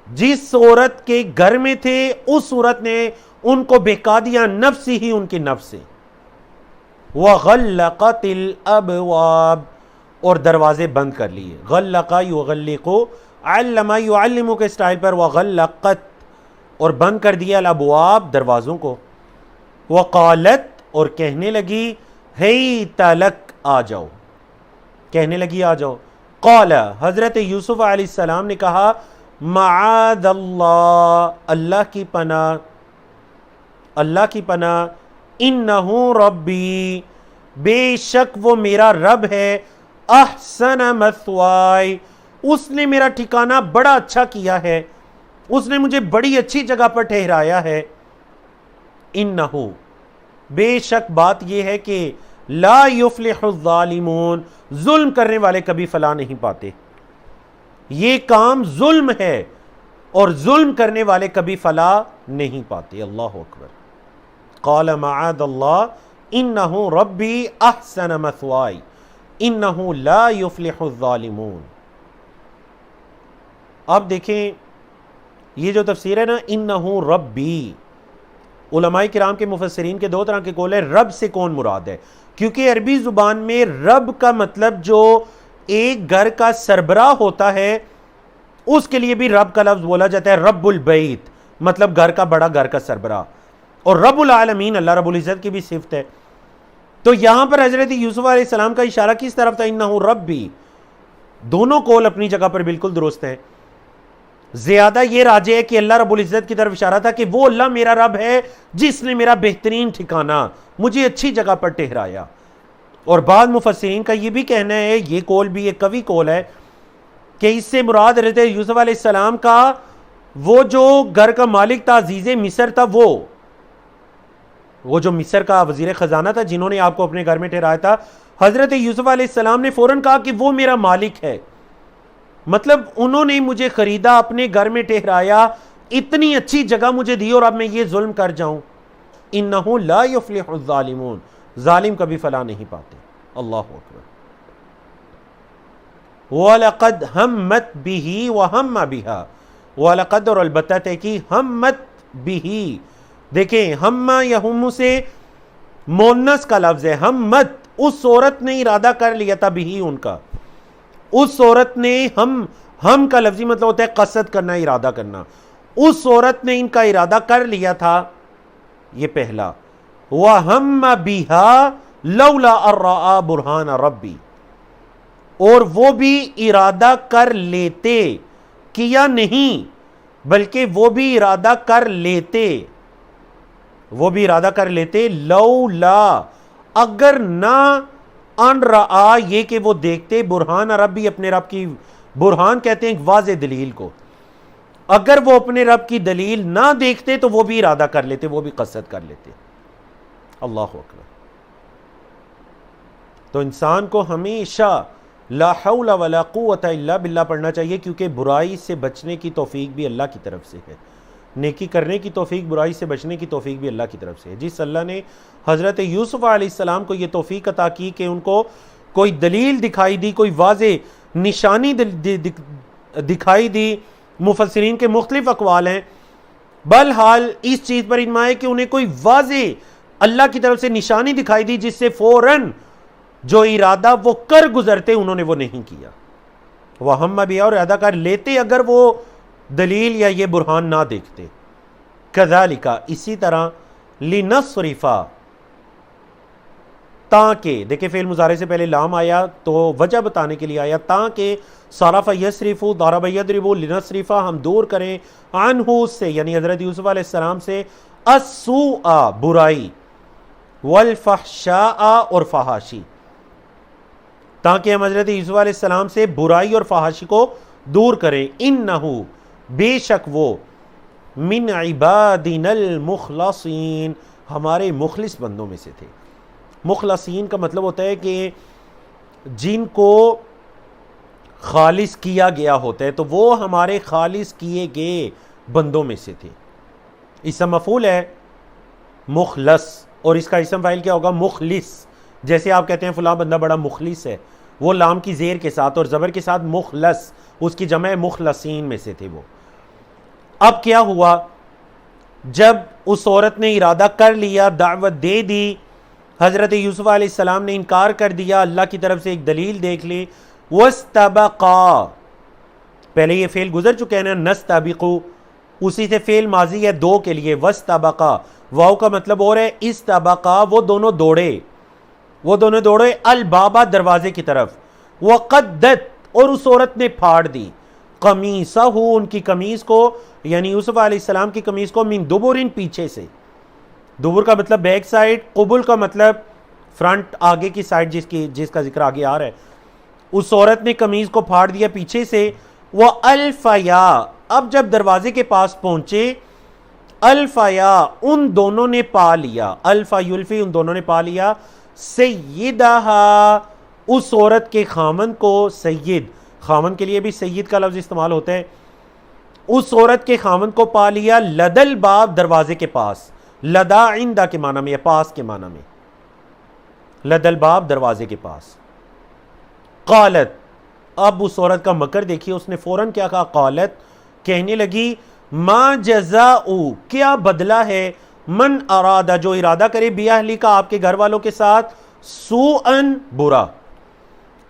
جس عورت کے گھر میں تھے اس عورت نے ان کو بہکا دیا، نفسی ہی ان کی نفس سے، وغلقت الابواب اور دروازے بند کر لیے، غلق یغلق، علم یعلم کے سٹائل پر، وغلقت اور بند کر دیا، الابواب دروازوں کو، وقالت اور کہنے لگی، ہیت لک آ جاؤ، کہنے لگی آ جاؤ، قال حضرت یوسف علیہ السلام نے کہا، معاذ اللہ اللہ کی پناہ، اللہ کی پناہ، انہو ربی بے شک وہ میرا رب ہے، احسن مثوائی اس نے میرا ٹھکانہ بڑا اچھا کیا ہے، اس نے مجھے بڑی اچھی جگہ پر ٹھہرایا ہے، انہو بے شک بات یہ ہے کہ لا یفلح الظالمون ظلم کرنے والے کبھی فلاح نہیں پاتے، یہ کام ظلم ہے اور ظلم کرنے والے کبھی فلاح نہیں پاتے، اللہ اکبر، قال معاذ اللہ انہو ربی احسن مثوائی انہو لا یفلح الظالمون۔ اب دیکھیں یہ جو تفسیر ہے نا، انہو ربی، علماء کرام کے مفسرین کے دو طرح کے قول ہے، رب سے کون مراد ہے، کیونکہ عربی زبان میں رب کا مطلب جو ایک گھر کا سربراہ ہوتا ہے اس کے لیے بھی رب کا لفظ بولا جاتا ہے، رب البیت مطلب گھر کا بڑا، گھر کا سربراہ، اور رب العالمین اللہ رب العزت کی بھی صفت ہے۔ تو یہاں پر حضرت یوسف علیہ السلام کا اشارہ کس طرف تھا، انہو ربی، دونوں قول اپنی جگہ پر بالکل درست ہیں، زیادہ یہ راجع ہے کہ اللہ رب العزت کی طرف اشارہ تھا کہ وہ اللہ میرا رب ہے جس نے میرا بہترین ٹھکانہ مجھے اچھی جگہ پر ٹھہرایا۔ اور بعض مفسرین کا یہ بھی کہنا ہے، یہ قول بھی ایک قوی قول ہے، کہ اس سے مراد حضرت یوسف علیہ السلام کا وہ جو گھر کا مالک تھا، عزیز مصر تھا، وہ جو مصر کا وزیر خزانہ تھا جنہوں نے آپ کو اپنے گھر میں ٹھہرایا تھا، حضرت یوسف علیہ السلام نے فوراً کہا کہ وہ میرا مالک ہے، مطلب انہوں نے مجھے خریدا، اپنے گھر میں ٹھہرایا، اتنی اچھی جگہ مجھے دی، اور اب میں یہ ظلم کر جاؤں، انہو لا یفلح الظالمون ظالم کبھی فلاح نہیں پاتے، اللہ اکبر۔ وَلَقَدْ هَمَّتْ بِهِ وَهَمَّ بِهَا، وَلَقَدْ اور البتہ تحقیق، ہمت بِهِ، دیکھیں ہم یا ہم سے مونس کا لفظ ہے، ہمت اس عورت نے ارادہ کر لیا تھا، بھی ان کا، اس عورت نے، ہم کا لفظی مطلب ہوتا ہے قصد کرنا، ارادہ کرنا، اس عورت نے ان کا ارادہ کر لیا تھا، یہ پہلا، وَهَمَّ بِهَا لَوْلَا أَن رَأَىٰ بُرْهَانَ رَبِّي، اور وہ بھی ارادہ کر لیتے، کیا نہیں بلکہ وہ بھی ارادہ کر لیتے، وہ بھی ارادہ کر لیتے، لولا اگر نہ، ان رآ یہ کہ وہ دیکھتے، برہان ربی اپنے رب کی، برہان کہتے ہیں ایک واضح دلیل کو، اگر وہ اپنے رب کی دلیل نہ دیکھتے تو وہ بھی ارادہ کر لیتے، وہ بھی قصد کر لیتے، اللہ اکبر۔ تو انسان کو ہمیشہ لا حول ولا قوت الا باللہ پڑھنا چاہیے، کیونکہ برائی سے بچنے کی توفیق بھی اللہ کی طرف سے ہے، نیکی کرنے کی توفیق، برائی سے بچنے کی توفیق بھی اللہ کی طرف سے ہے۔ جس اللہ نے حضرت یوسف علیہ السلام کو یہ توفیق عطا کی کہ ان کو کوئی دلیل دکھائی دی، کوئی واضح نشانی دکھائی دی، مفسرین کے مختلف اقوال ہیں، بہرحال اس چیز پر اجماع ہے کہ انہیں کوئی واضح اللہ کی طرف سے نشانی دکھائی دی جس سے فوراً جو ارادہ وہ کر گزرتے انہوں نے وہ نہیں کیا، وہ ہم بھی اور ارادہ کر لیتے اگر وہ دلیل یا یہ برہان نہ دیکھتے۔ کذالک اسی طرح، لنصرفا تاکہ، دیکھیں فعل مضارع سے پہلے لام آیا تو وجہ بتانے کے لیے آیا، تاکہ صرف یصرف ضرب یضرب، لنصرفا ہم دور کریں، عنہ سے یعنی حضرت یوسف علیہ السلام سے، السوء برائی، والفحشاء اور فحاشی، تاکہ ہم حضرت یوسف علیہ السلام سے برائی اور فحاشی کو دور کریں، انہو بے شک وہ، من عبادنا المخلصین ہمارے مخلص بندوں میں سے تھے۔ مخلصین کا مطلب ہوتا ہے کہ جن کو خالص کیا گیا ہوتا ہے، تو وہ ہمارے خالص کیے گئے بندوں میں سے تھے. اسم مفعول ہے مخلص، اور اس کا اسم فاعل کیا ہوگا؟ مخلص. جیسے آپ کہتے ہیں فلاں بندہ بڑا مخلص ہے، وہ لام کی زیر کے ساتھ اور زبر کے ساتھ مخلص، اس کی جمع مخلصین میں سے تھے وہ. اب کیا ہوا؟ جب اس عورت نے ارادہ کر لیا، دعوت دے دی، حضرت یوسف علیہ السلام نے انکار کر دیا، اللہ کی طرف سے ایک دلیل دیکھ لی. وَاسْتَبَقَا، پہلے یہ فعل گزر چکے ہیں نا، نستبقو، اسی سے فعل ماضی ہے دو کے لیے. وَاسْتَبَقَا، واو کا مطلب اور ہے استبقا، وہ دونوں دوڑے البابا، دروازے کی طرف. وَقَدَّتْ، اور اس عورت نے پھاڑ دی، قمیصہ، ان کی قمیص کو، یعنی یوسف علیہ السلام کی قمیص کو، من دبرن، پیچھے سے. دبر کا مطلب بیک سائڈ، قبل کا مطلب فرنٹ، آگے کی سائڈ، جس کا ذکر آگے آ رہا ہے. اس عورت نے قمیص کو پھاڑ دیا پیچھے سے. وَأَلْفَيَا، اب جب دروازے کے پاس پہنچے، الفیا، ان دونوں نے پا لیا، الفا یلفی، ان دونوں نے پا لیا، سیدہا، اس عورت کے خامن کو. سید، خامن کے لیے بھی سید کا لفظ استعمال ہوتا ہے. اس عورت کے خامن کو پا لیا، لدل باب، دروازے کے پاس. لدا عندہ کے معنی میں، یا پاس کے معنی میں. لدل باب، دروازے کے پاس. قالت، اب اس عورت کا مکر دیکھیے، اس نے فوراً کیا کہا؟ قالت، کہنے لگی، ما جزاؤ، کیا بدلہ ہے، من ارادہ، جو ارادہ کرے، بیاہلی کا، آپ کے گھر والوں کے ساتھ، سوءن، برا.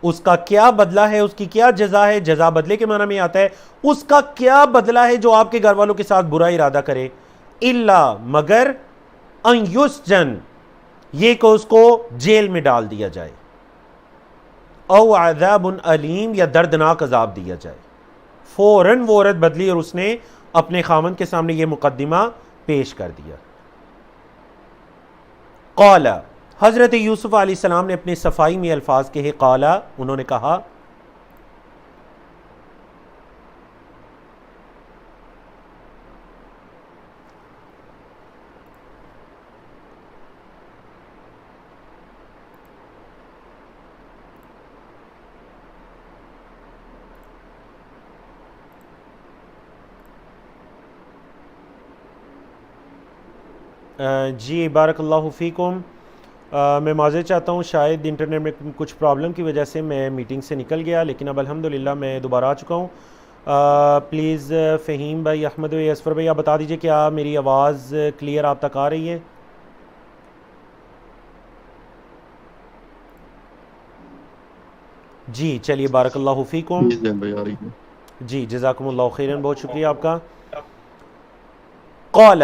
اس کا کیا بدلہ ہے، اس کی کیا جزا ہے؟ جزا بدلے کے معنی میں آتا ہے. اس کا کیا بدلہ ہے جو آپ کے گھر والوں کے ساتھ برا ارادہ کرے؟ الا، مگر، ان یسجن، یہ کہ اس کو جیل میں ڈال دیا جائے، او عذاب علیم، یا دردناک عذاب دیا جائے. فوراً وہ عورت بدلی اور اس نے اپنے خامن کے سامنے یہ مقدمہ پیش کر دیا. قال، حضرت یوسف علیہ السلام نے اپنے صفائی میں الفاظ کہے. قال، انہوں نے کہا. جی بارک اللہ فیکم. میں معذرت چاہتا ہوں، شاید انٹرنیٹ میں کچھ پرابلم کی وجہ سے میں میٹنگ سے نکل گیا، لیکن اب الحمدللہ میں دوبارہ آ چکا ہوں. پلیز فہیم بھائی، احمد بھائی، اسفر بھائی، آپ بتا دیجئے کیا میری آواز کلیئر آپ تک آ رہی ہے؟ جی چلیے، بارک اللہ فیکم. جی جزاکم اللہ خیرن، بہت شکریہ آپ کا. قال،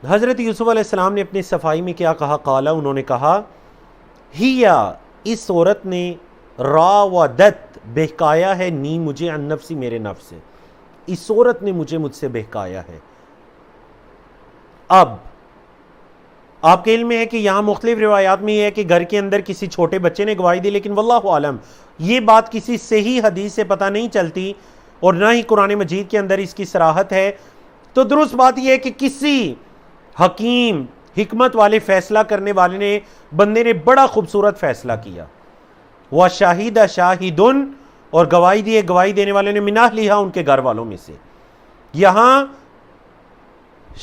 حضرت یوسف علیہ السلام نے اپنی صفائی میں کیا کہا؟ قال، انہوں نے کہا، ہیا، اس عورت نے، راودت، بہکایا ہے، نی، مجھے، عن نفسی، میرے نفس سے. اس عورت نے مجھ سے بہکایا ہے. اب آپ کے علم میں ہے کہ یہاں مختلف روایات میں یہ ہے کہ گھر کے اندر کسی چھوٹے بچے نے گواہی دی، لیکن واللہ عالم یہ بات کسی صحیح حدیث سے پتہ نہیں چلتی، اور نہ ہی قرآن مجید کے اندر اس کی صراحت ہے. تو درست بات یہ ہے کہ کسی حکیم، حکمت والے، فیصلہ کرنے والے بندے نے بڑا خوبصورت فیصلہ کیا. وَشَاهِدَ شَاهِدٌ، اور گواہی دی، گواہی دینے والے نے، من اہلہا، ان کے گھر والوں میں سے. یہاں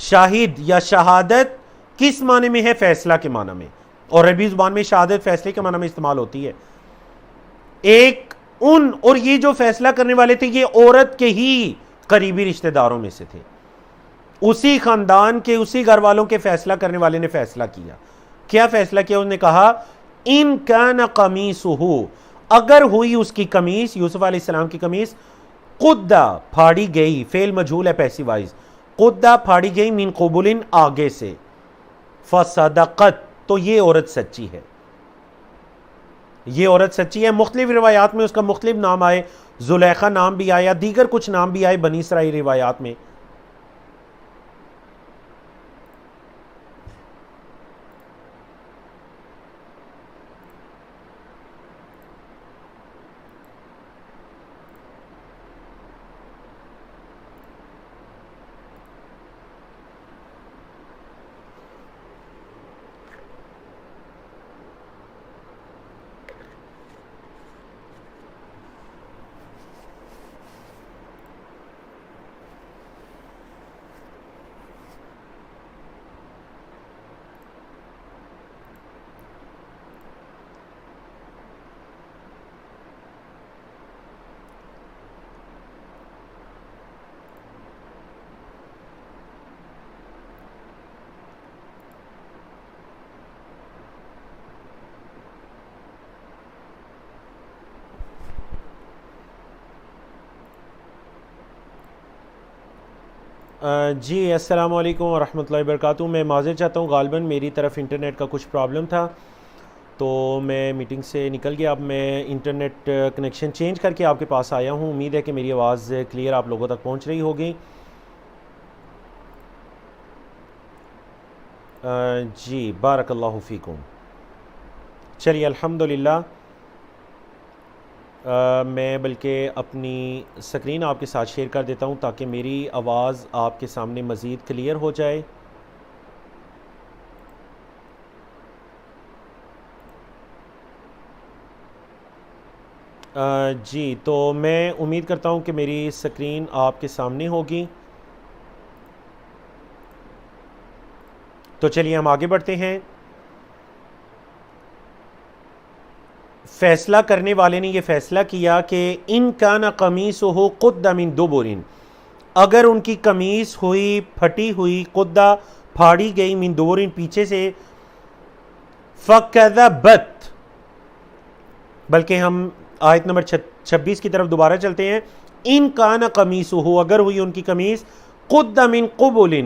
شاہد یا شہادت کس معنی میں ہے؟ فیصلہ کے معنی میں، اور عربی زبان میں شہادت فیصلے کے معنی میں استعمال ہوتی ہے. ایک اور یہ جو فیصلہ کرنے والے تھے، یہ عورت کے ہی قریبی رشتہ داروں میں سے تھے، اسی خاندان کے، اسی گھر والوں کے. فیصلہ کرنے والے نے فیصلہ کیا. کیا فیصلہ کیا؟ انہوں نے کہا، ان کان قمیصہ، اگر ہوئی اس کی قمیص، یوسف علیہ السلام کی قمیص، قدہ، پھاڑی گئی، فعل مجہول ہے پیسیو وائز، قدہ، پھاڑی گئی، من قبل، آگے سے، فصدقت، تو یہ عورت سچی ہے. یہ عورت سچی ہے. مختلف روایات میں اس کا مختلف نام آئے، زلیخا نام بھی آیا، دیگر کچھ نام بھی آئے بنی اسرائیل روایات میں. جی السلام علیکم ورحمۃ اللہ وبرکاتہ. میں معذرت چاہتا ہوں، غالباً میری طرف انٹرنیٹ کا کچھ پرابلم تھا تو میں میٹنگ سے نکل گیا. اب میں انٹرنیٹ کنیکشن چینج کر کے آپ کے پاس آیا ہوں. امید ہے کہ میری آواز کلیئر آپ لوگوں تک پہنچ رہی ہوگی. جی بارک اللہ فیکم. چلیے الحمدللہ. میں بلکہ اپنی سکرین آپ کے ساتھ شیئر کر دیتا ہوں تاکہ میری آواز آپ کے سامنے مزید کلیئر ہو جائے. جی تو میں امید کرتا ہوں کہ میری سکرین آپ کے سامنے ہوگی. تو چلیے ہم آگے بڑھتے ہیں. فیصلہ کرنے والے نے یہ فیصلہ کیا کہ ان کان قمیصہ قد من دبر، اگر ان کی قمیص ہوئی پھٹی ہوئی، قدہ پھاڑی گئی، من دبر پیچھے سے، فکذبت، بلکہ ہم آیت نمبر 26 کی طرف دوبارہ چلتے ہیں. ان کان قمیصہ، اگر ہوئی ان کی قمیص، قد من قبل،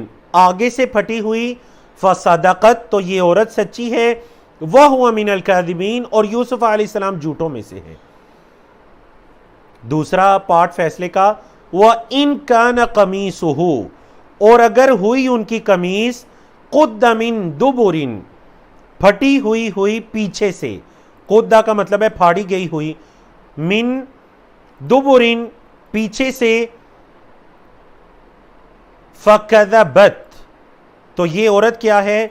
آگے سے پھٹی ہوئی، فصدقت، تو یہ عورت سچی ہے، وَهُوَ مِنَ الْكَاذِبِينَ، اور یوسف علیہ السلام جھوٹوں میں سے ہے. دوسرا پارٹ فیصلے کا، وَإِن كَانَ قَمِيصُهُ، اور اگر ہوئی ان کی قمیص، قُدَّ مِن دُبُرٍ، پھٹی ہوئی پیچھے سے، قدہ کا مطلب ہے پھاڑی گئی ہوئی، من دبرٍ پیچھے سے، فَكَذَبَتْ، تو یہ عورت کیا ہے؟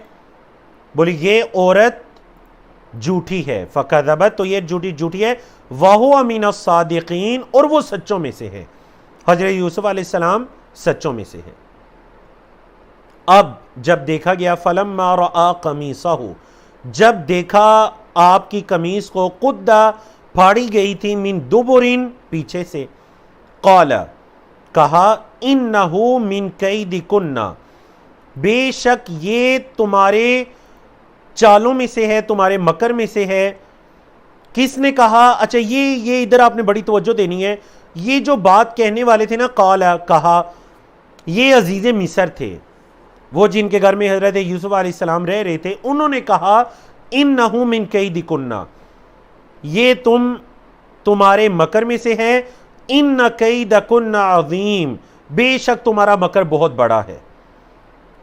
بولی یہ عورت جھوٹی ہے. فَكَذَبَتْ، تو یہ جھوٹی ہے. وَهُوَ مِنَ الصَّادِقِينَ، اور وہ سچوں میں سے ہے. حضرت یوسف علیہ السلام سچوں میں سے ہے. اب جب دیکھا گیا، فَلَمَّا رَأَىٰ قَمِيصَهُ، جب دیکھا آپ کی قمیص کو، قدہ پھاڑی گئی تھی، من دبرٍ پیچھے سے، قَالَ، کہا، إِنَّهُ مِن كَيْدِكُنَّ، بے شک یہ تمہارے چالوں میں سے ہے، تمہارے مکر میں سے ہے. کس نے کہا؟ اچھا یہ ادھر آپ نے بڑی توجہ دینی ہے. یہ جو بات کہنے والے تھے نا، قال، کہا، یہ عزیز مصر تھے، وہ جن کے گھر میں حضرت یوسف علیہ السلام رہ رہے تھے. انہوں نے کہا، انہ من کیدکن، یہ تمہارے مکر میں سے ہے. ان کیدکن عظیم، بے شک تمہارا مکر بہت بڑا ہے.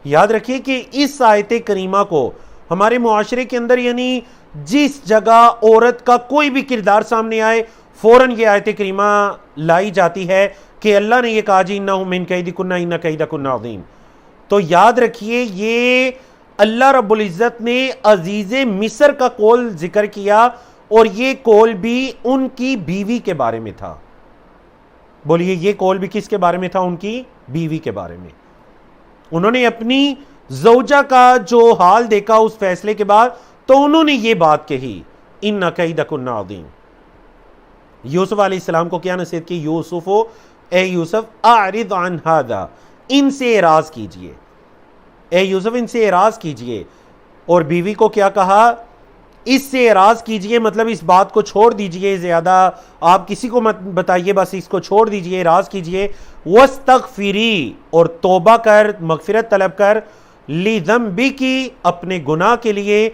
یاد رکھیے کہ اس آیت کریمہ کو ہمارے معاشرے کے اندر، یعنی جس جگہ عورت کا کوئی بھی کردار سامنے آئے، فوراً یہ آیت کریمہ لائی جاتی ہے کہ اللہ نے یہ کہا، جی انہ من کیدکن ان کیدکن عظیم. تو یاد رکھیے یہ اللہ رب العزت نے عزیز مصر کا قول ذکر کیا، اور یہ قول بھی ان کی بیوی کے بارے میں تھا. بولیے یہ قول بھی کس کے بارے میں تھا؟ ان کی بیوی کے بارے میں. انہوں نے اپنی زوجہ کا جو حال دیکھا اس فیصلے کے بعد، تو انہوں نے یہ بات کہی، ان کیدکن عظیم. یوسف علیہ السلام کو کیا نصیحت کی؟ یوسف، اے یوسف، اعرض عن ھذا، ان سے اعراض کیجئے. اے یوسف ان سے اعراض کیجئے. اور بیوی کو کیا کہا؟ اس سے اعراض کیجئے، مطلب اس بات کو چھوڑ دیجئے، زیادہ آپ کسی کو مت بتائیے، بس اس کو چھوڑ دیجئے، اعراض کیجئے. واستغفری، اور توبہ کر، مغفرت طلب کر، لذنبکی، اپنے گناہ کے لیے،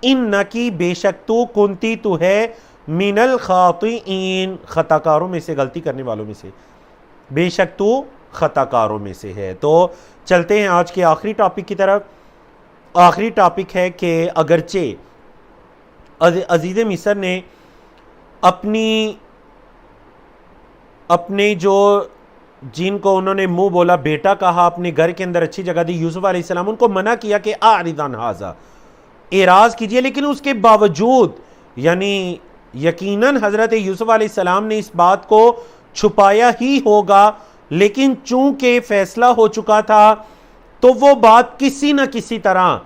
انکی، بے شک تو، کنتی، تو ہے، من الخاطئین، خطا کاروں میں سے، غلطی کرنے والوں میں سے، بے شک تو خطا کاروں میں سے ہے. تو چلتے ہیں آج کے آخری ٹاپک کی طرف. آخری ٹاپک ہے کہ اگرچہ عزیز مصر نے اپنے جو جن کو انہوں نے منہ بولا بیٹا کہا، اپنے گھر کے اندر اچھی جگہ دی، یوسف علیہ السلام ان کو منع کیا کہ اعرض عن ھذا، اعراض کیجئے. لیکن اس کے باوجود، یعنی یقیناً حضرت یوسف علیہ السلام نے اس بات کو چھپایا ہی ہوگا، لیکن چونکہ فیصلہ ہو چکا تھا تو وہ بات کسی نہ کسی طرح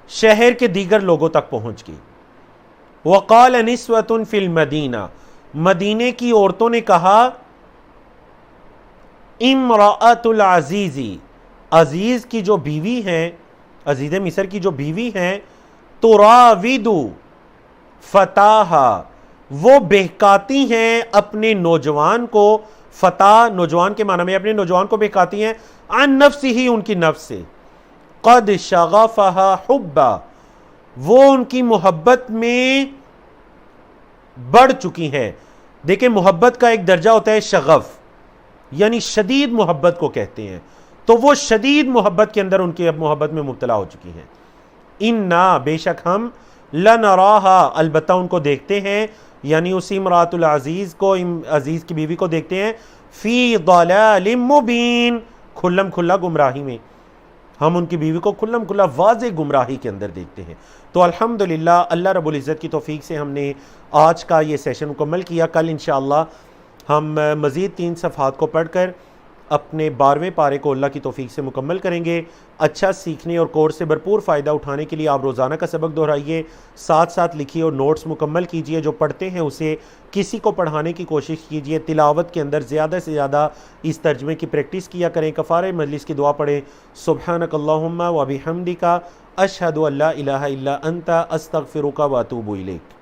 شہر کے دیگر لوگوں تک پہنچ گئی. وقال نسوۃ فی المدینہ، مدینے کی عورتوں نے کہا، امرأۃ العزیز، عزیز کی جو بیوی ہیں، عزیز مصر کی جو بیوی ہیں، تراود فتاہا، وہ بہکاتی ہیں اپنے نوجوان کو، فتح نوجوان کے معنی میں اپنے نوجوان کو بہکاتی ہیں، عن نفسہ ان کی نفس سے، قد شغفہا حبا وہ ان کی محبت میں بڑھ چکی ہیں۔ دیکھیں محبت کا ایک درجہ ہوتا ہے شغف، یعنی شدید محبت کو کہتے ہیں، تو وہ شدید محبت کے اندر ان کی اب محبت میں مبتلا ہو چکی ہیں۔ اِنَّا بے شک ہم لَنَرَاهَا البتہ ان کو دیکھتے ہیں، یعنی اسی امرأۃ العزیز کو، عزیز کی بیوی کو دیکھتے ہیں، فی ضلال مبین کھلم کھلا گمراہی میں، ہم ان کی بیوی کو کھلم کھلا واضح گمراہی کے اندر دیکھتے ہیں۔ تو الحمدللہ اللہ رب العزت کی توفیق سے ہم نے آج کا یہ سیشن مکمل کیا۔ کل انشاءاللہ ہم مزید 3 صفحات کو پڑھ کر اپنے 12ویں پارے کو اللہ کی توفیق سے مکمل کریں گے۔ اچھا سیکھنے اور کورس سے بھرپور فائدہ اٹھانے کے لیے آپ روزانہ کا سبق دہرائیے، ساتھ ساتھ لکھیے اور نوٹس مکمل کیجئے، جو پڑھتے ہیں اسے کسی کو پڑھانے کی کوشش کیجئے، تلاوت کے اندر زیادہ سے زیادہ اس ترجمے کی پریکٹس کیا کریں، کفارہ مجلس کی دعا پڑھیں، سبحانک اللہم و بحمدک اشہد ان لا الہ الا انت استغفرک و اتوب الیک۔